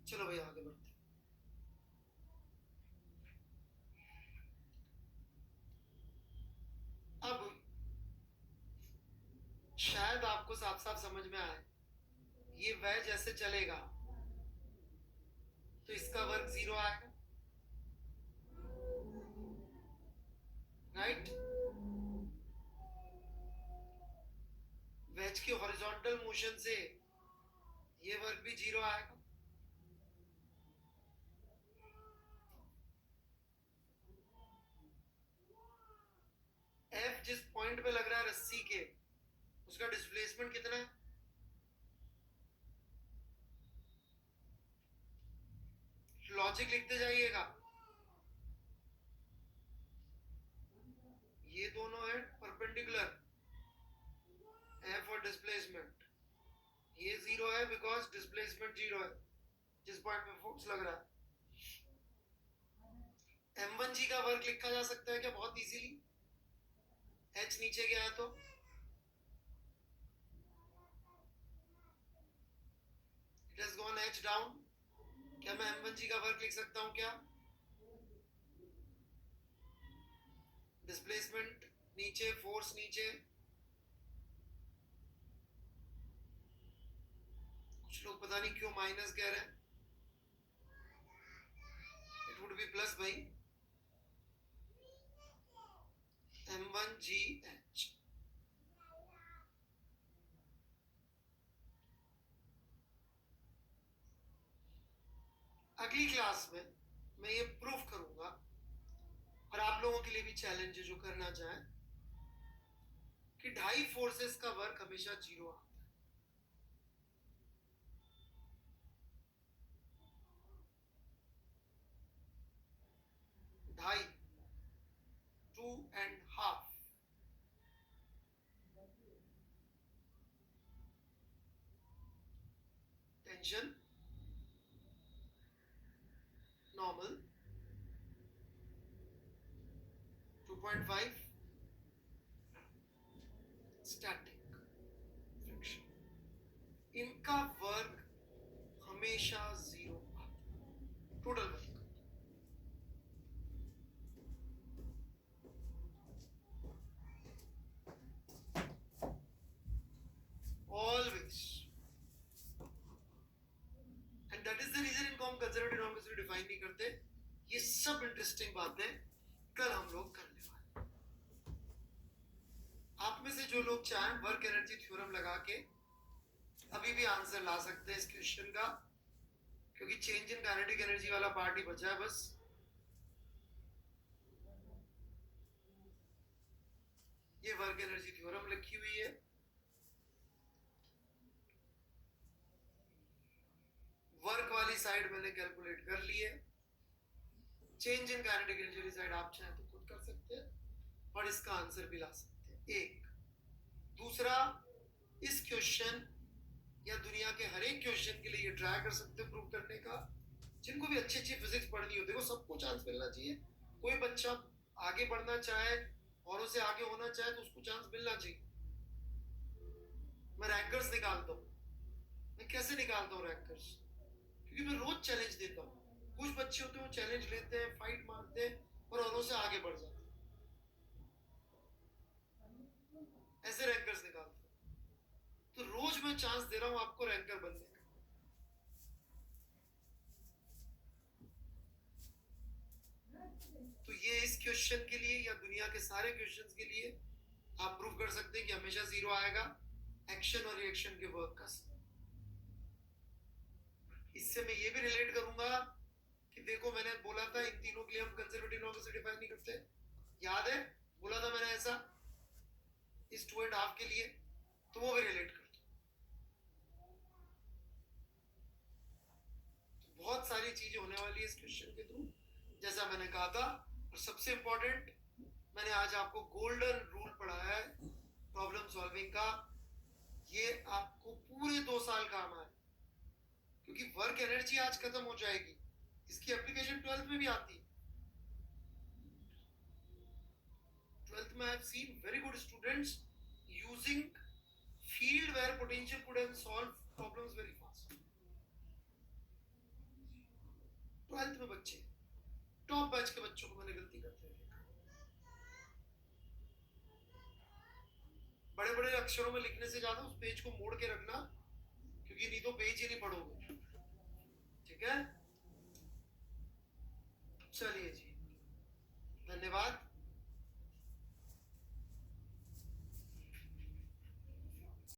चलो भाई आगे बढ़ते। अब शायद आपको साफ साफ समझ में आए, ये वेज ऐसे चलेगा तो इसका वर्क 0 आएगा, राइट? वेज के हॉरिजॉन्टल मोशन से ये वर्क भी 0 आएगा। एफ जिस पॉइंट पे लग रहा है रस्सी के, उसका डिस्प्लेसमेंट कितना है? लॉजिक लिखते जाइएगा। ये दोनों है परपेंडिकुलर, एफ और डिस्प्लेसमेंट। ये 0 है बिकॉज डिस्प्लेसमेंट 0 है जिस पॉइंट पे फोर्स लग रहा है। M1G का वर्क लिखा जा सकता है क्या बहुत इजीली? H नीचे गया है तो it has gone H down. क्या मैं M1G का वर्क लिख सकता हूं क्या? डिस्प्लेसमेंट नीचे, फोर्स नीचे। कुछ लोग पता नहीं क्यों माइनस कह रहे हैं, इट वुड बी प्लस भाई। M1GH। अगली क्लास में मैं ये प्रूफ करूंगा, और आप लोगों के लिए भी चैलेंज है जो करना चाहें, कि ढाई फोर्सेस का वर्क हमेशा 0 आता है। ढाई, 2.5। Tension normal 2.5, static friction. इनका वर्क हमेशा 0 आता है, total work. Always. And that is the reason इनको हम कंजर्वेटिव नॉर्मल्स डिफाइन नहीं करते। ये सब इंटरेस्टिंग बातें कल हम लोग करने वाले। आप में से जो लोग चाहें वर्क एनर्जी थ्योरम लगा के अभी भी आंसर ला सकते हैं इस क्वेश्चन का, क्योंकि चेंज इन काइनेटिक एनर्जी वाला पार्ट ही बचा है बस। ये वर्क एनर्जी थ्योरम लिखी हुई है। वर्क वाली साइड मैंने कैलकुलेट कर ली है, चेंज इन काइनेटिक एनर्जी वाली साइड आप चाहें तो खुद कर सकते हैं और इसका आंसर भी ला सकते हैं। एक दूसरा, इस क्वेश्चन या दुनिया के हर एक क्वेश्चन के लिए ये ट्राई कर सकते हैं प्रूव करने का। जिनको भी अच्छी अच्छी फिजिक्स पढ़नी हो, देखो सबको चांस मिलना चाहिए। कोई बच्चा आगे बढ़ना चाहे और उसे आगे होना चाहे तो उसको चांस मिलना चाहिए। मैं रैंकर्स निकालता हूँ, मैं कैसे निकालता हूँ रैंकर्स? क्योंकि मैं रोज चैलेंज देता हूँ। कुछ बच्चे होते हैं वो चैलेंज लेते हैं, फाइट मारते हैं और औरों से आगे बढ़ जाते हैं, ऐसे रैंकर्स निकालते हैं। तो रोज मैं चांस दे रहा हूँ आपको रैंकर बनने का। तो ये इस क्वेश्चन के लिए या दुनिया के सारे क्वेश्चंस के लिए आप प्रूव कर सकते हैं कि हमेशा 0 आएगा एक्शन और रिएक्शन के वर्क का। इससे मैं ये भी रिलेट करूंगा कि देखो मैंने बोला था इन तीनों के लिए हम कंजर्वेटिव नॉर्म से डिफाइन नहीं करते, याद है? बोला था मैंने ऐसा इस 2.5 के लिए, तो वो भी रिलेट करते। तो बहुत सारी चीजें होने वाली है इस क्वेश्चन के थ्रू, जैसा मैंने कहा था। और सबसे इंपॉर्टेंट, मैंने आज आपको गोल्डन रूल पढ़ाया है प्रॉब्लम सॉल्विंग का। ये आपको पूरे 2 साल काम आए, क्योंकि वर्क एनर्जी आज खत्म हो जाएगी, इसकी एप्लीकेशन 12th में भी आती है। 12th में I have seen very good students using field where potential could have solved problems very fast. 12th में बच्चे, टॉप बैच के बच्चों को मैंने गलती करते हुए देखा। बड़े बड़े अक्षरों में लिखने से ज्यादा उस पेज को मोड़ के रखना, क्योंकि नहीं तो पेज ही नहीं पढ़ोगे। ठीक है, चलिए जी।